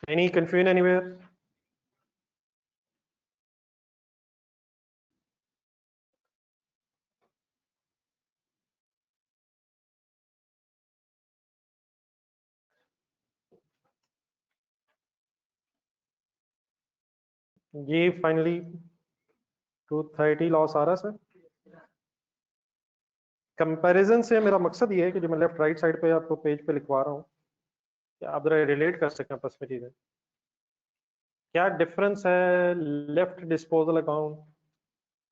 Any confusion anywhere? ये फाइनली 230 लॉस आ रहा है सर। कंपैरिजन से मेरा मकसद ये है कि जो मैं लेफ्ट राइट साइड पे आपको पेज पे लिखवा रहा हूँ, कि आप जरा रिलेट कर सकें आपस में चीजें। क्या डिफरेंस है लेफ्ट डिस्पोजल अकाउंट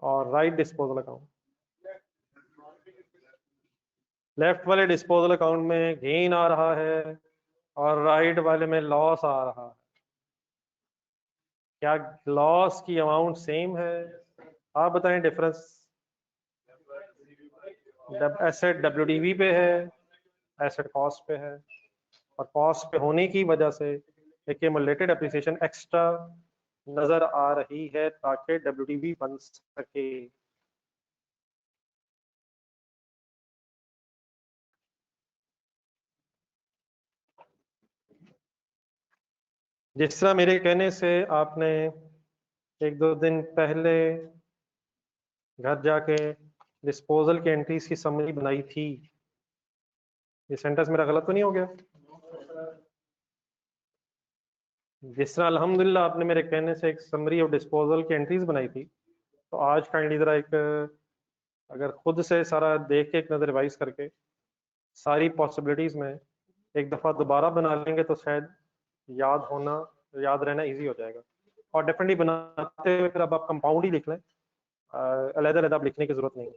और राइट डिस्पोजल अकाउंट? लेफ्ट वाले डिस्पोजल अकाउंट में गेन आ रहा है और राइट वाले में लॉस आ रहा है। क्या लॉस की अमाउंट सेम है? आप बताएं डिफरेंस। एसेट डब्ल्यूडीवी पे है, एसेट कॉस्ट पे है, और कॉस्ट पे होने की वजह से एक्यूमुलेटेड एप्रिसिएशन एक्स्ट्रा नजर आ रही है ताकि डब्ल्यूडीवी बन सके। जिस तरह मेरे कहने से आपने 1-2 दिन पहले घर जाके डिस्पोजल की एंट्रीज की समरी बनाई थी, ये सेंटेंस मेरा गलत तो नहीं हो गया? जिस तरह अल्हम्दुलिल्लाह आपने मेरे कहने से एक समरी ऑफ डिस्पोजल की एंट्रीज बनाई थी, तो आज काइंडली जरा एक अगर खुद से सारा देख के एक नजर रिवाइज करके सारी पॉसिबिलिटीज में एक दफा दोबारा बना लेंगे तो शायद याद होना, याद रहना इजी हो जाएगा। और डेफिनेटली बनाते हुए फिर अब आप कंपाउंड ही लिख लें, अलग-अलग आप लिखने की जरूरत नहीं है।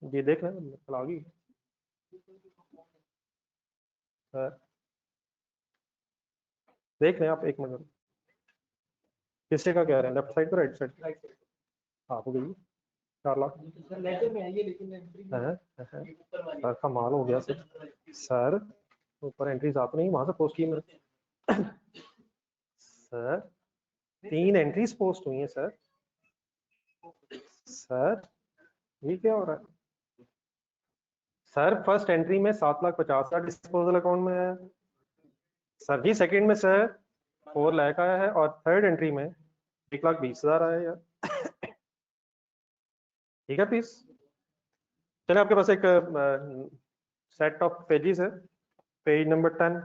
ये देख लें कल आ गई। देख लें आप, एक मिनट। किससे का कह रहे हैं, लेफ्ट साइड पर राइट साइड? हाँ हो गई 4 लाख। सर कमाल हो गया सर, ऊपर एंट्रीज आती नहीं, वहां से पोस्ट की मैंने। सर 3 एंट्रीज पोस्ट हुई हैं सर। सर ये क्या हो रहा है सर? फर्स्ट एंट्री में 7,50,000 डिस्पोजल अकाउंट में है सर जी। सेकंड में सर 4 लाख आया है, और थर्ड एंट्री में 1,20,000 आया है यार। ठीक है प्लीज। चलिए आपके पास एक सेट ऑफ पेजेस है, page number 10।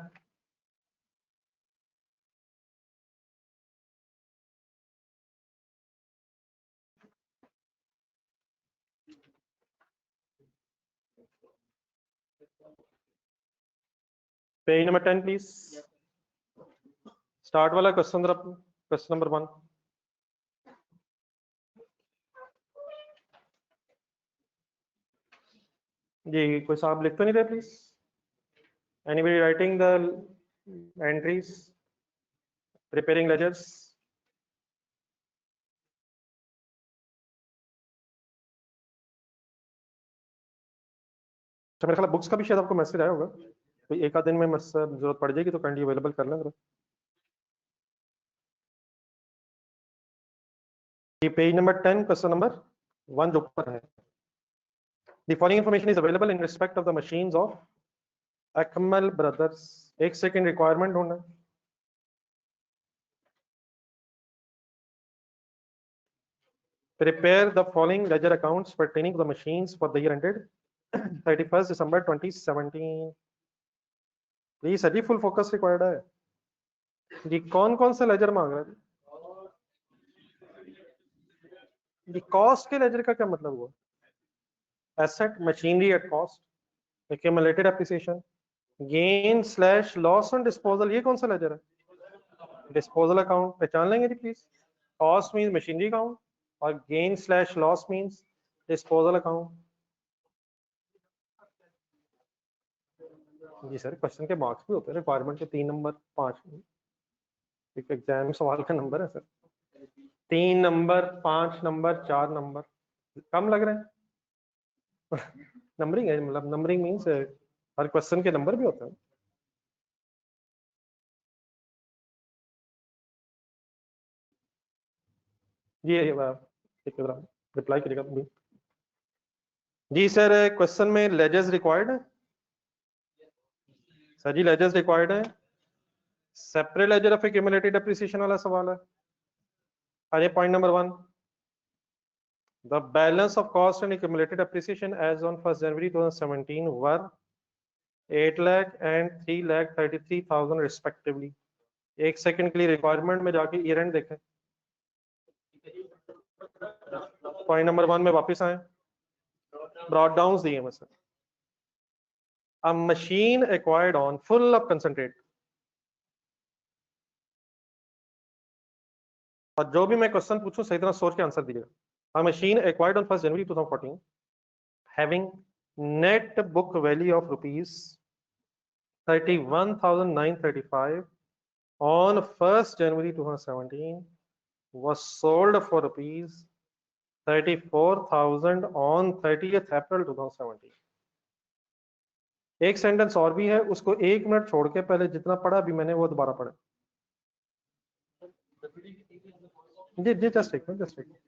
Page number 10 please. Start वाला क्वेश्चन नंबर 1। जी कोई साहब लिख तो नहीं रहे please? Anybody writing the entries, preparing ledgers? अच्छा, मेरे ख्याल बुक्स का भी शायद आपको मैसेज आया होगा, तो एक आध दिन में जरूरत पड़ जाएगी तो काइंडली अवेलेबल कर लें। ये पेज नंबर 10 क्वेश्चन नंबर 1 जो ऊपर है। The following information is available in respect of the machines of Akmal Brothers। एक सेकंड रिक्वायरमेंट होना। Prepare the following ledger accounts pertaining to the machines for the year ended 31st December 2017। Please sir ji full focus required है जी। कौन कौन सा laser मांग रहा है जी? कॉस्ट के लेजर का क्या मतलब हुआ? Asset, machinery at cost, accumulated depreciation, gain slash loss on disposal, ये कौन सा लेजर है? डिस्पोजल अकाउंट पहचान लेंगे जी please. Cost means machinery account, और gain slash loss means disposal account. जी सर, क्वेश्चन के मार्क्स भी होते हैं, रिक्वायरमेंट के 3 नंबर 5, एक एग्जाम सवाल का नंबर है सर। 3 नंबर, 5 नंबर, 4 नंबर, कम लग रहे हैं? नंबरिंग है, मतलब नंबरिंग मीन्स हर क्वेश्चन के नंबर भी होते हैं। जी एक रिप्लाई करिएगा जी। सर क्वेश्चन में लेजर्स रिक्वायर्ड है सर जी, लेजर्स रिक्वायर्ड है। Separate ledger of accumulated depreciation वाला सवाल है। अरे point number 1, the balance of cost and accumulated depreciation as on 1st January 2017 were 8 lakh and 3,33,000 respectively। एक सेकंड के लिए रिक्वायरमेंट में जाके ईयर एंड देखें। पॉइंट नंबर 1 में वापस आए, ब्रॉट डाउन दिए हैं sir. A machine acquired on full of concentrate, और जो भी मैं क्वेश्चन पूछूं सही तरह सोच के आंसर दीजिएगा। A machine acquired on 1st January 2014 having net book value of rupees 31,935 on 1st January 2017 was sold for rupees 34,000 on 30th April 2017। एक सेंटेंस और भी है, उसको 1 मिनट छोड़ के पहले जितना पढ़ा अभी मैंने वो दोबारा पढ़ा। जी जी जस्ट एक मिनट, जस्ट एक मिनट।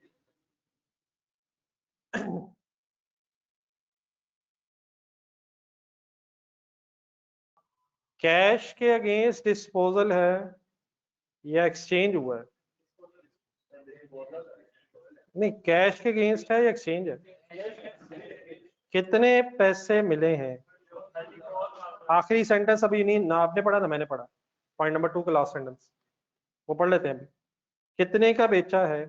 कैश के अगेंस्ट डिस्पोजल है या एक्सचेंज हुआ है? नहीं, कैश के अगेंस्ट है या एक्सचेंज है? कितने पैसे मिले हैं? आखिरी सेंटेंस अभी नहीं, ना आपने पढ़ा ना मैंने पढ़ा। पॉइंट नंबर 2 का लास्ट सेंटेंस वो पढ़ लेते हैं अभी। कितने का बेचा है,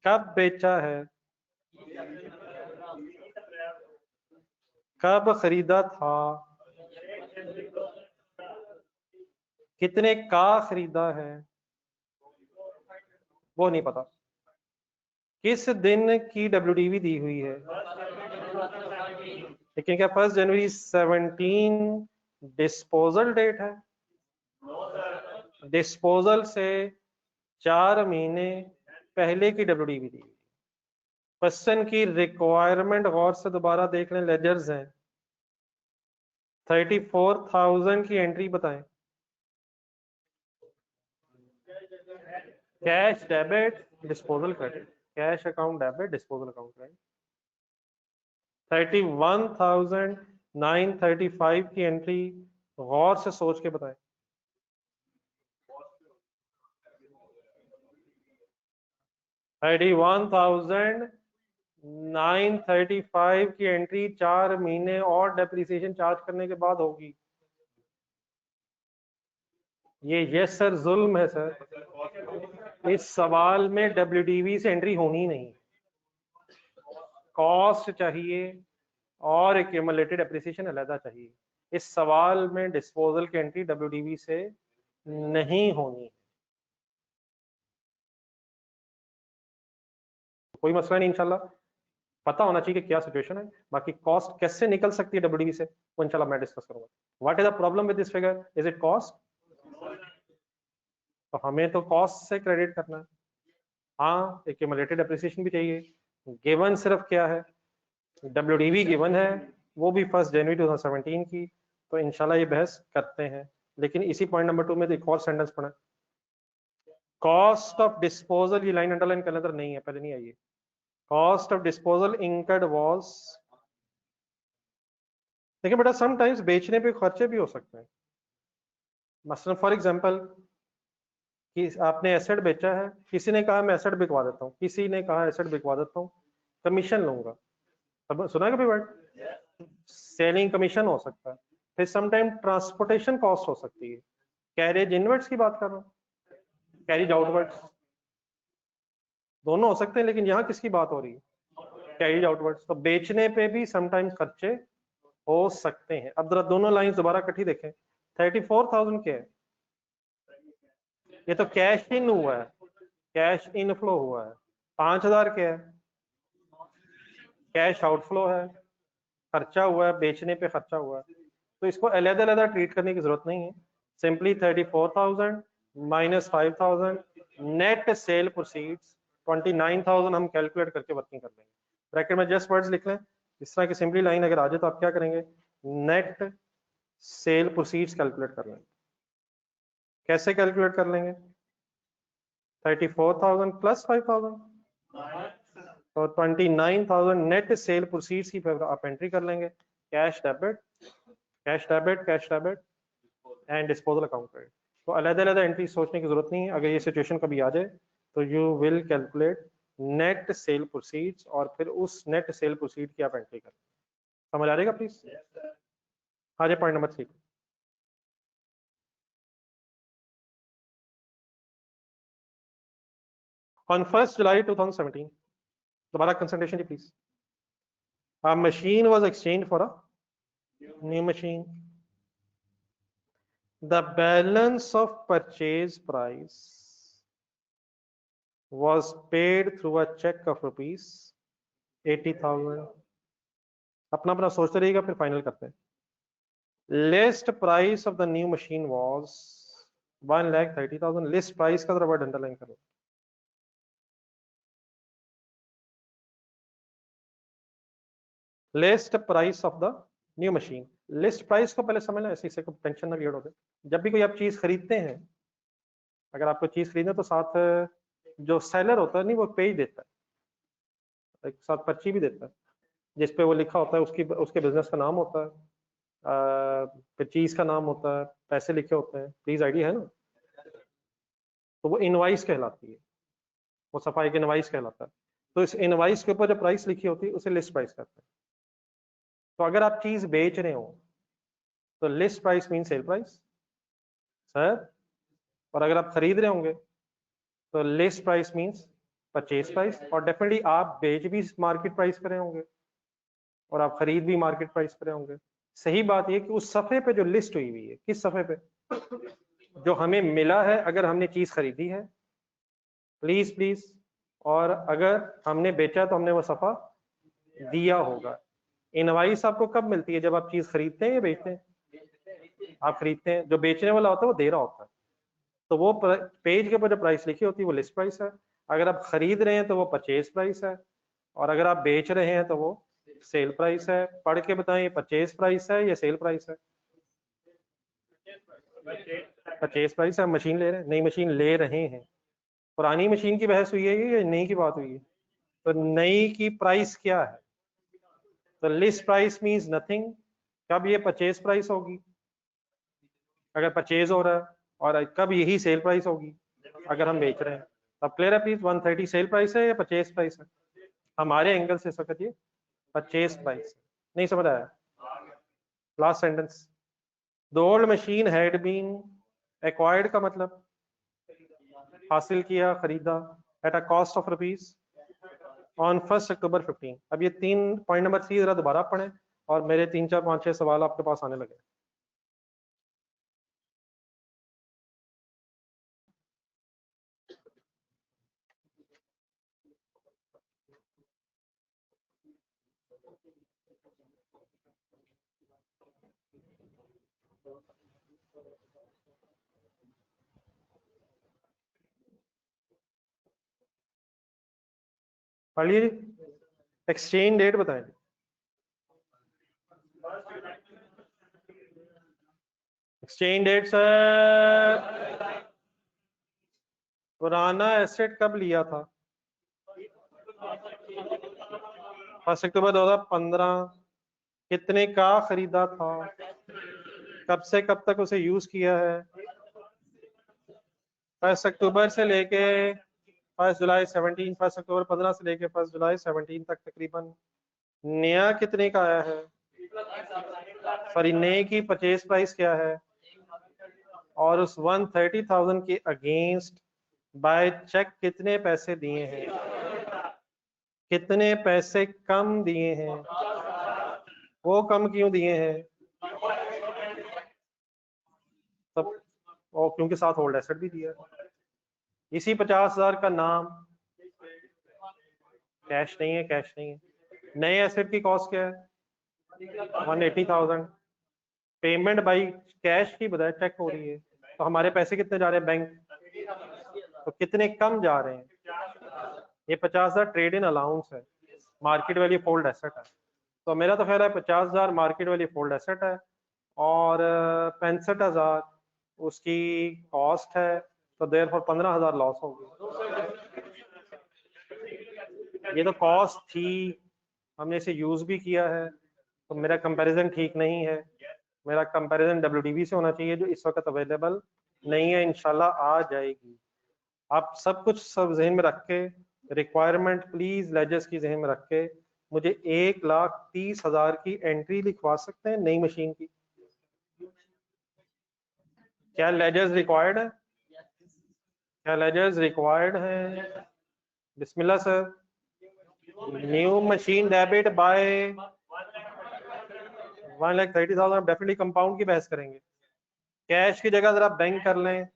कब बेचा है, कब खरीदा था, कितने का खरीदा है वो नहीं पता। किस दिन की WDV दी हुई है, लेकिन क्या 1 जनवरी 17 डिस्पोजल डेट है? डिस्पोजल से 4 महीने पहले की WDV दी हुई। क्वेश्चन की रिक्वायरमेंट गौर से दोबारा देख लें, लेजर्स हैं। 34,000 की एंट्री बताएं। Cash debit disposal credit, cash account debit disposal account credit. 31,935 की एंट्री गौर से सोच के बताएं। ID 1,935 की एंट्री 4 महीने और डेप्रिसिएशन चार्ज करने के बाद होगी। ये यस सर जुल्म है सर, इस सवाल में WDV से एंट्री होनी नहीं, कॉस्ट चाहिए और एक्यूमुलेटेड एप्रिसिएशन अलग चाहिए। इस सवाल में डिस्पोजल की एंट्री WDV से नहीं होनी। कोई मसला नहीं, इंशाल्लाह पता होना चाहिए कि क्या सिचुएशन है। बाकी कॉस्ट कैसे निकल सकती है WDV से वो इंशाल्लाह मैं डिस्कस करूंगा। What is the problem with this figure, is it cost? तो हमें तो कॉस्ट से क्रेडिट करना है। हाँ, एक्यूमुलेटेड एप्रिसिएशन भी चाहिए। गिवन सिर्फ क्या है, WDV गिवन है, वो भी 1 जनवरी 2017 की। तो इंशाल्लाह ये बहस करते हैं, लेकिन इसी पॉइंट नंबर 2 में एक और सेंटेंस पढ़ा, कॉस्ट ऑफ डिस्पोजल, ये लाइन अंडरलाइन करने अंदर नहीं है, पहले नहीं आई है। Cost of disposal incurred was, देखिए बेटा समटाइम्स बेचने पे खर्चे भी हो सकते हैं। मसलन फॉर एग्जांपल कि आपने एसेट बेचा है, किसी ने कहा मैं एसेट बिकवा देता हूँ, किसी ने कहा एसेट बिकवा देता हूँ, कमीशन लूंगा। अब सुना है कभी वर्ड, सेलिंग कमीशन हो सकता है। फिर समटाइम ट्रांसपोर्टेशन कॉस्ट हो सकती है। कैरेज इनवर्ड्स की बात कर रहा हूँ, कैरेज आउटवर्ड्स, दोनों हो सकते हैं, लेकिन यहाँ किसकी बात हो रही है, कैरेज आउटवर्ड्स। तो बेचने पे भी समटाइम्स खर्चे हो सकते हैं। अब जरा दोनों लाइन दोबारा इकट्ठी देखें। 34,000 क्या है, ये तो कैश इन हुआ है, कैश इनफ्लो हुआ है। 5,000 क्या है, कैश आउटफ्लो है, खर्चा हुआ है, बेचने पे खर्चा हुआ है। तो इसको अलग अलग ट्रीट करने की जरूरत नहीं है। Simply 34,000 minus 5,000 net cell proceeds 29,000 हम कैलकुलेट करके वर्किंग कर लेंगे। ब्रैकेट में जस्ट वर्ड्स लिख लें। इस तरह की सिंपली लाइन अगर आ जाए तो आप क्या करेंगे, नेट सेल प्रोसीड्स कैलकुलेट कर लेंगे। कैसे कैलकुलेट कर लेंगे, 34,000 प्लस 5,000 तो 29,000 नेट सेल प्रोसीड्स की आप एंट्री कर लेंगे। Cash debit, cash debit, cash debit and disposal account credit. तो अलग अलग एंट्री सोचने की जरूरत नहीं है। अगर ये सिचुएशन कभी आ जाए तो you will calculate net cell proceeds और फिर उस नेट सेल प्रोसीड की आप एंट्री करें। समझ आ जाएगा प्लीज? आ जाए point number 3। On 1st July 2017, दोबारा कंसंट्रेशन जी please. A machine was exchanged for a new machine. The balance of purchase price was paid through a check of rupees 80,000. अपना अपना सोचते रहिएगा, फिर फाइनल करते हैं। List price of the new machine was 1,30,000। List price का word underline करो। List price of the new machine, list price को पहले समझ लें, ऐसे इसे टेंशन ना क्रिएट हो जाए। जब भी कोई आप चीज खरीदते हैं, अगर आपको चीज खरीदना तो साथ जो सेलर होता है नहीं वो पेज देता है, एक साथ पर्ची भी देता है जिसपे वो लिखा होता है, उसकी उसके बिजनेस का नाम होता है, फिर चीज का नाम होता है, पैसे लिखे होते हैं, प्लीज आईडी है ना, तो वो इनवाइस कहलाती है, वो सफाई के इनवाइस कहलाता है। तो इस इनवाइस के ऊपर जो प्राइस लिखी होती है उसे लिस्ट प्राइस कहते हैं। तो अगर आप चीज बेच रहे हो तो list price mean sale price sir, और अगर आप खरीद रहे होंगे तो list price means purchase price. और डेफिनेटली आप बेच भी मार्केट प्राइस पर रहे होंगे और आप खरीद भी मार्केट प्राइस पर रहे होंगे। सही बात ये कि उस सफ़े पे जो लिस्ट हुई हुई है, किस सफ़े पे, जो हमें मिला है अगर हमने चीज़ खरीदी है, प्लीज प्लीज, और अगर हमने बेचा तो हमने वो सफ़ा दिया होगा। इनवाइस आपको कब मिलती है? जब आप चीज़ खरीदते हैं या बेचते हैं? आप खरीदते हैं, जो बेचने वाला होता है वो दे रहा होता है, तो वो पेज के ऊपर जो प्राइस लिखी होती है वो लिस्ट प्राइस है। अगर आप खरीद रहे हैं तो वो परचेज प्राइस है, और अगर आप बेच रहे हैं तो वो सेल प्राइस है। पढ़ के बताएं, परचेज प्राइस है या सेल प्राइस है? परचेज प्राइस है। मशीन ले रहे हैं, नई मशीन ले रहे हैं। पुरानी मशीन की बहस हुई है ये, या नई की बात हुई है? तो नई की प्राइस क्या है? तो लिस्ट प्राइस मींस नथिंग। कब ये परचेज प्राइस होगी? अगर परचेज हो रहा है। और कब यही सेल प्राइस होगी? अगर हम बेच रहे हैं। अब क्लियर है प्लीज? 130 सेल प्राइस है या परचेज प्राइस है? हमारे एंगल से इस वक्त ये परचेज प्राइस है। नहीं समझ आया? Last sentence, the old machine had been acquired का मतलब हासिल किया, खरीदा, at a cost of rupees on 1 October 15। अब ये 3 पॉइंट नंबर 3 जरा दोबारा पढ़ें, और मेरे 3 4 5 6 सवाल आपके पास आने लगे। पढ़ लीजिए। एक्सचेंज डेट बताएं। एक्सचेंज डेट सर, पुराना एसेट कब लिया था? 1 अक्टूबर 2015। कितने का खरीदा था? कब से कब तक उसे यूज किया है? 1 अक्टूबर से लेके 1 जुलाई 17, 1 अक्टूबर 15 से लेके 1 जुलाई 17 तक तकरीबन। नया कितने का आया है? सॉरी, नए की परचेज प्राइस क्या है? और उस 130,000 के अगेंस्ट बाय चेक कितने पैसे दिए हैं? कितने पैसे कम दिए हैं? वो कम क्यों दिए हैं? तब, और क्योंकि साथ होल्ड एसेट भी दिया है। इसी 50,000 का नाम कैश नहीं है, कैश नहीं है। नए एसेट की कॉस्ट क्या है? 180,000। पेमेंट बाई कैश की बजाय चेक हो रही है, तो हमारे पैसे कितने जा रहे हैं बैंक? तो कितने कम जा रहे हैं? ये 50,000 ट्रेड इन अलाउंस है, मार्केट वैल्यू फोल्ड एसेट है। तो मेरा तो ख्याल है 50,000 मार्केट वैल्यू फोल्ड एसेट है, और 65,000 उसकी कॉस्ट है, तो देर फॉर 15,000 लॉस होगी। ये तो कॉस्ट थी, हमने इसे यूज भी किया है, तो मेरा कंपैरिजन ठीक नहीं है। मेरा कंपैरिजन WDV से होना चाहिए, जो इस वक्त अवेलेबल नहीं है, इंशाल्लाह आ जाएगी। आप सब कुछ सब जहन में रख के, रिक्वायरमेंट प्लीज लेजर्स की जहन में रख के मुझे 1,30,000 की एंट्री लिखवा सकते हैं नई मशीन की? क्या लेजर्स रिक्वायर्ड है? क्या लेजर्स रिक्वायर्ड है? बिस्मिल्लाह sir. New machine debit by 1,30,000, definitely compound की बहस करेंगे। कैश की जगह जरा बैंक कर लें,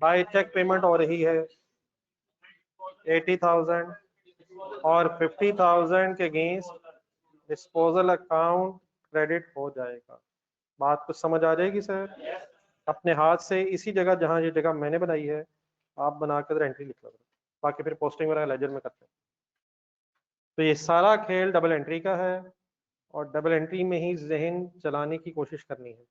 बाय चेक पेमेंट हो रही है 80,000, और 50,000 के अगेंस्ट डिस्पोजल अकाउंट क्रेडिट हो जाएगा। बात कुछ समझ आ जाएगी सर? अपने हाथ से इसी जगह जहां ये जगह मैंने बनाई है, आप बनाकर एंट्री लिख लो, बाकी फिर पोस्टिंग वगैरह लेजर में करते हैं। तो ये सारा खेल डबल एंट्री का है, और डबल एंट्री में ही जहन चलाने की कोशिश करनी है।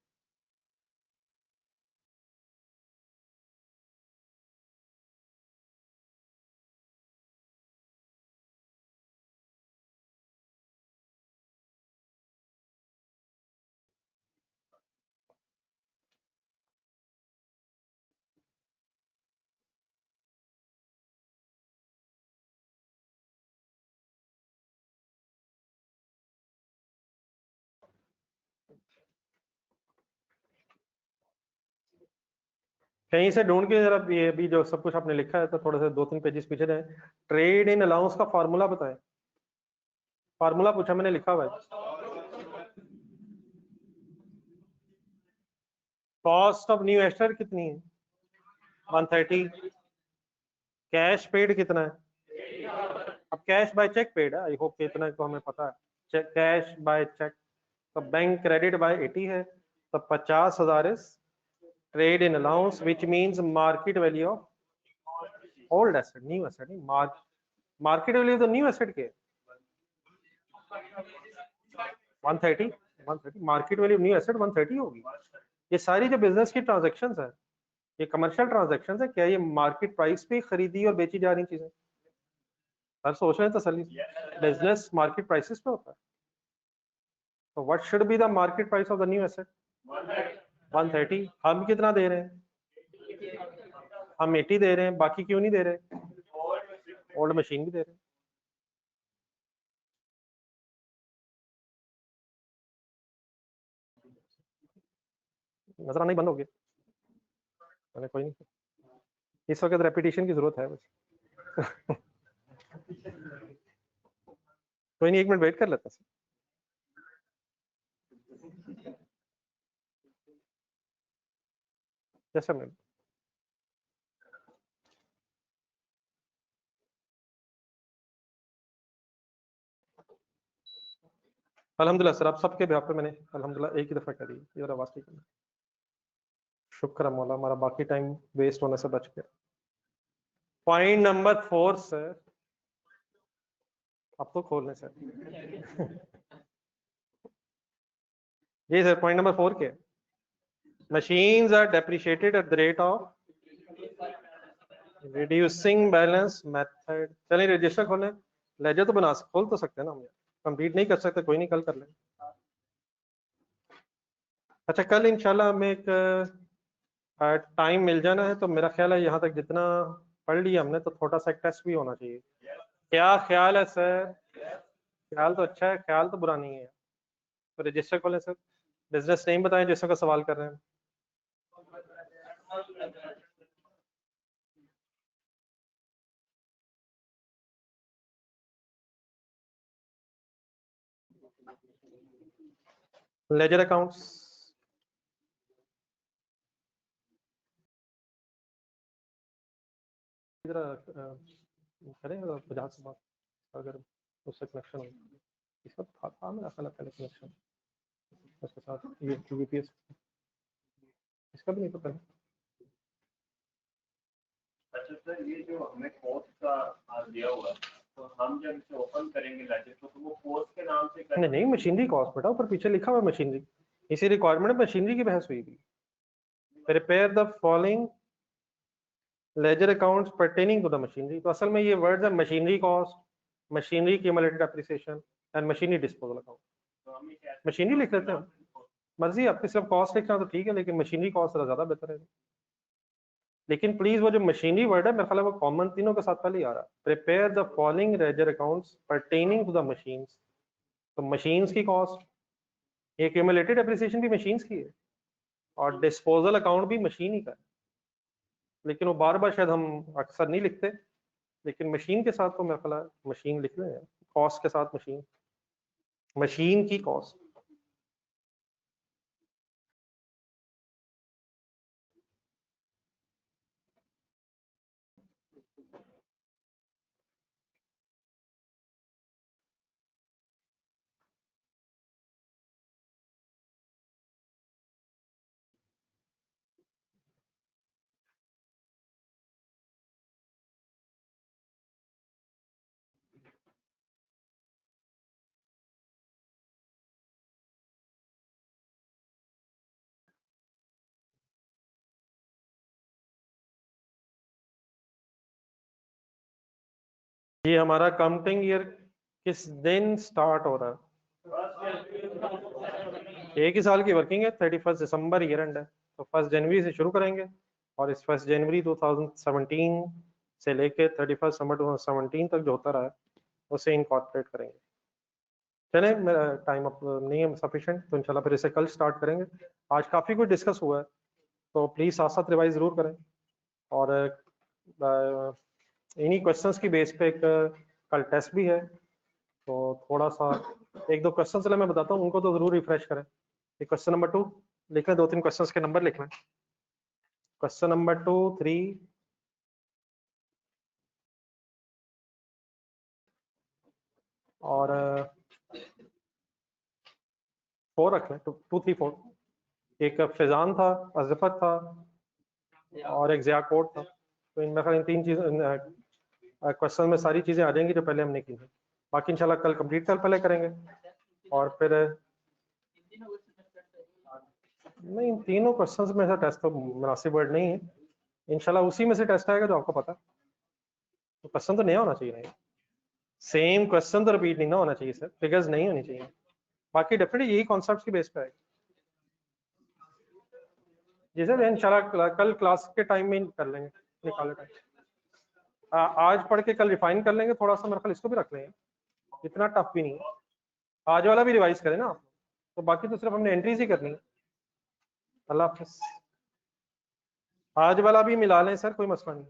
कहीं से ढूंढ के जरा ये भी जो सब कुछ आपने लिखा है तो थोड़ा सा 2-3 पेजेस पीछे जाए। ट्रेड इन अलाउंस का फार्मूला बताएं। फार्मूला पूछा मैंने, लिखा हुआ है। कॉस्ट ऑफ न्यू एसेट कितनी है 130, कैश पेड कितना है, अब कैश बाय चेक पेड है, आई होप कि इतना तो हमें पता है, कैश बाय चेक, तो बैंक क्रेडिट बाय 80 है, तो 50,000 is trade in allowance which means market value of old asset, new asset नहीं, मार्केट वैल्यू तो न्यू एसेट के 130, 130 मार्केट वैल्यू न्यू एसेट 130 होगी। ये सारी जो बिजनेस की ट्रांजेक्शन है, ये कमर्शियल ट्रांजेक्शन है, क्या ये मार्केट प्राइस पे खरीदी और बेची जा रही चीजें? सर सोच रहे हैं तसल्ली, बिजनेस मार्केट प्राइसेस पे होता है, तो what should be the market price of the new asset 130। हम कितना दे रहे हैं, हम 80 दे रहे हैं, बाकी क्यों नहीं दे रहे, ओल्ड मशीन भी दे रहे हैं। नजर आना ही बंद हो गया, मैंने कोई नहीं, इस वक्त रेपिटेशन की जरूरत है बस कोई नहीं, 1 मिनट वेट कर लेता है। जैसा मैं अल्हम्दुलिल्लाह सर, आप सबके ब्याह पे मैंने अल्हम्दुलिल्लाह एक ही दफा करी, इधर आवाज नहीं करना, शुक्र है मौला, हमारा बाकी टाइम वेस्ट होने से बच गया। पॉइंट नंबर 4 सर, अब तो खोलने सर जी सर, पॉइंट नंबर 4 क्या है, machines are depreciated at the rate of reducing balance method। चलिए रजिस्टर खोलें, लेजर तो खोल तो सकते हैं ना हम, कंप्लीट नहीं कर सकते कोई नहीं, कल कर लें। अच्छा कल इंशाल्लाह हमें एक टाइम मिल जाना है, तो मेरा ख्याल है यहाँ तक जितना पढ़ लिया हमने, तो थोड़ा सा एक टेस्ट भी होना चाहिए। क्या ख्याल है सर? ख्याल तो अच्छा है, ख्याल तो बुरा नहीं है। तो रजिस्टर खोलें सर, बिजनेस नेम बताएं जिसका सवाल कर रहे हैं। लेजर अकाउंट्स, इधर करें बजाज से बात, अगर उससे कनेक्शन हो, इसका था मेरा ख्याल पहले कनेक्शन उसके साथ, ये यूपीएस इसका भी नहीं पता। अच्छा सर, ये जो हमें कॉस्ट का दिया हुआ है, तो हम जब इसे ओपन करेंगे लेजर को, तो वो कॉस्ट के नाम से नहीं नहीं, मशीनरी कॉस्ट बेटा ऊपर पीछे लिखा हुआ है मशीनरी, इसी रिक्वायरमेंट में मशीनरी की बहस हुई थी। Prepare the following ledger accounts pertaining to the machinery, तो असल में ये वर्ड्स है machinery cost, machinery cumulated appreciation and machinery disposal account. Machinery लिख लेते हैं, मर्जी आपकी, सिर्फ कॉस्ट लिखना तो ठीक है, लेकिन मशीनरी कॉस्ट ज्यादा बेहतर है। लेकिन प्लीज वो जो मशीनरी वर्ड है मेरे ख्याल है वो कॉमन तीनों के साथ पहले ही आ रहा है। Prepare the following ledger accounts pertaining to the machines, तो मशीन्स की कॉस्ट, ये क्यूमुलेटेड एप्रिसिएशन भी मशीन्स की है, और डिस्पोजल अकाउंट भी मशीन ही का है, लेकिन वो बार बार शायद हम अक्सर नहीं लिखते, लेकिन मशीन के साथ तो मेरे ख्याल है मशीन लिख लें, कॉस्ट के साथ मशीन, मशीन की कॉस्ट। ये हमारा काउंटिंग ईयर किस दिन स्टार्ट हो रहा है? एक ही साल की वर्किंग है, 31 दिसंबर ईयर एंड है, तो 1 जनवरी से शुरू करेंगे, और इस 1 जनवरी 2017 से लेके 31 दिसंबर 2017 तक जो होता रहा है उसे इनकॉर्पोरेट करेंगे। चलें, मेरा टाइम अब नहीं है सफिशिएंट, तो इंशाल्लाह फिर इसे कल स्टार्ट करेंगे। आज काफ़ी कुछ डिस्कस हुआ है, तो प्लीज़ साथ साथ रिवाइज ज़रूर करें, और इन्हीं क्वेश्चंस की बेस पे एक कल टेस्ट भी है, तो थोड़ा सा 1-2 क्वेश्चन चले मैं बताता हूँ, उनको तो ज़रूर रिफ्रेश करें। क्वेश्चन नंबर 2, लिख लें, 2-3 क्वेश्चंस के नंबर लिख लें। क्वेश्चन नंबर 2, 3 और 4 रख लें, 2, 3, 4। एक फैजान था, अज़फर था और एक ज़ियाकोट था। तो इनमें इन 3 चीज़ क्वेश्चन में सारी चीज़ें आ जाएंगी जो पहले हमने की थी। बाकी इंशाल्लाह कल कंप्लीट कल पहले करेंगे और फिर नहीं, इन तीनों क्वेश्चंस में से टेस्ट तो मुनासिब वर्ड नहीं है। इंशाल्लाह उसी में से टेस्ट आएगा जो आपको पता है। तो क्वेश्चन तो नया होना चाहिए ना, सेम क्वेश्चन तो रिपीट नहीं ना होना चाहिए सर, फिगर्स नहीं होनी चाहिए। बाकी डेफिनेटली यही कॉन्सेप्ट की बेस पे आएगा। जी सर, इंशाल्लाह कल क्लास के टाइम में कर लेंगे, निकाले टाइम। आज पढ़ के कल रिफाइन कर लेंगे थोड़ा सा, मेरे ख्याल इसको भी रख लेंगे, इतना टफ भी नहीं है। आज वाला भी रिवाइज करें ना आप, तो बाकी तो सिर्फ हमने एंट्रीज ही करनी है। अल्लाह हाफिज। आज वाला भी मिला लें सर, कोई मसला नहीं।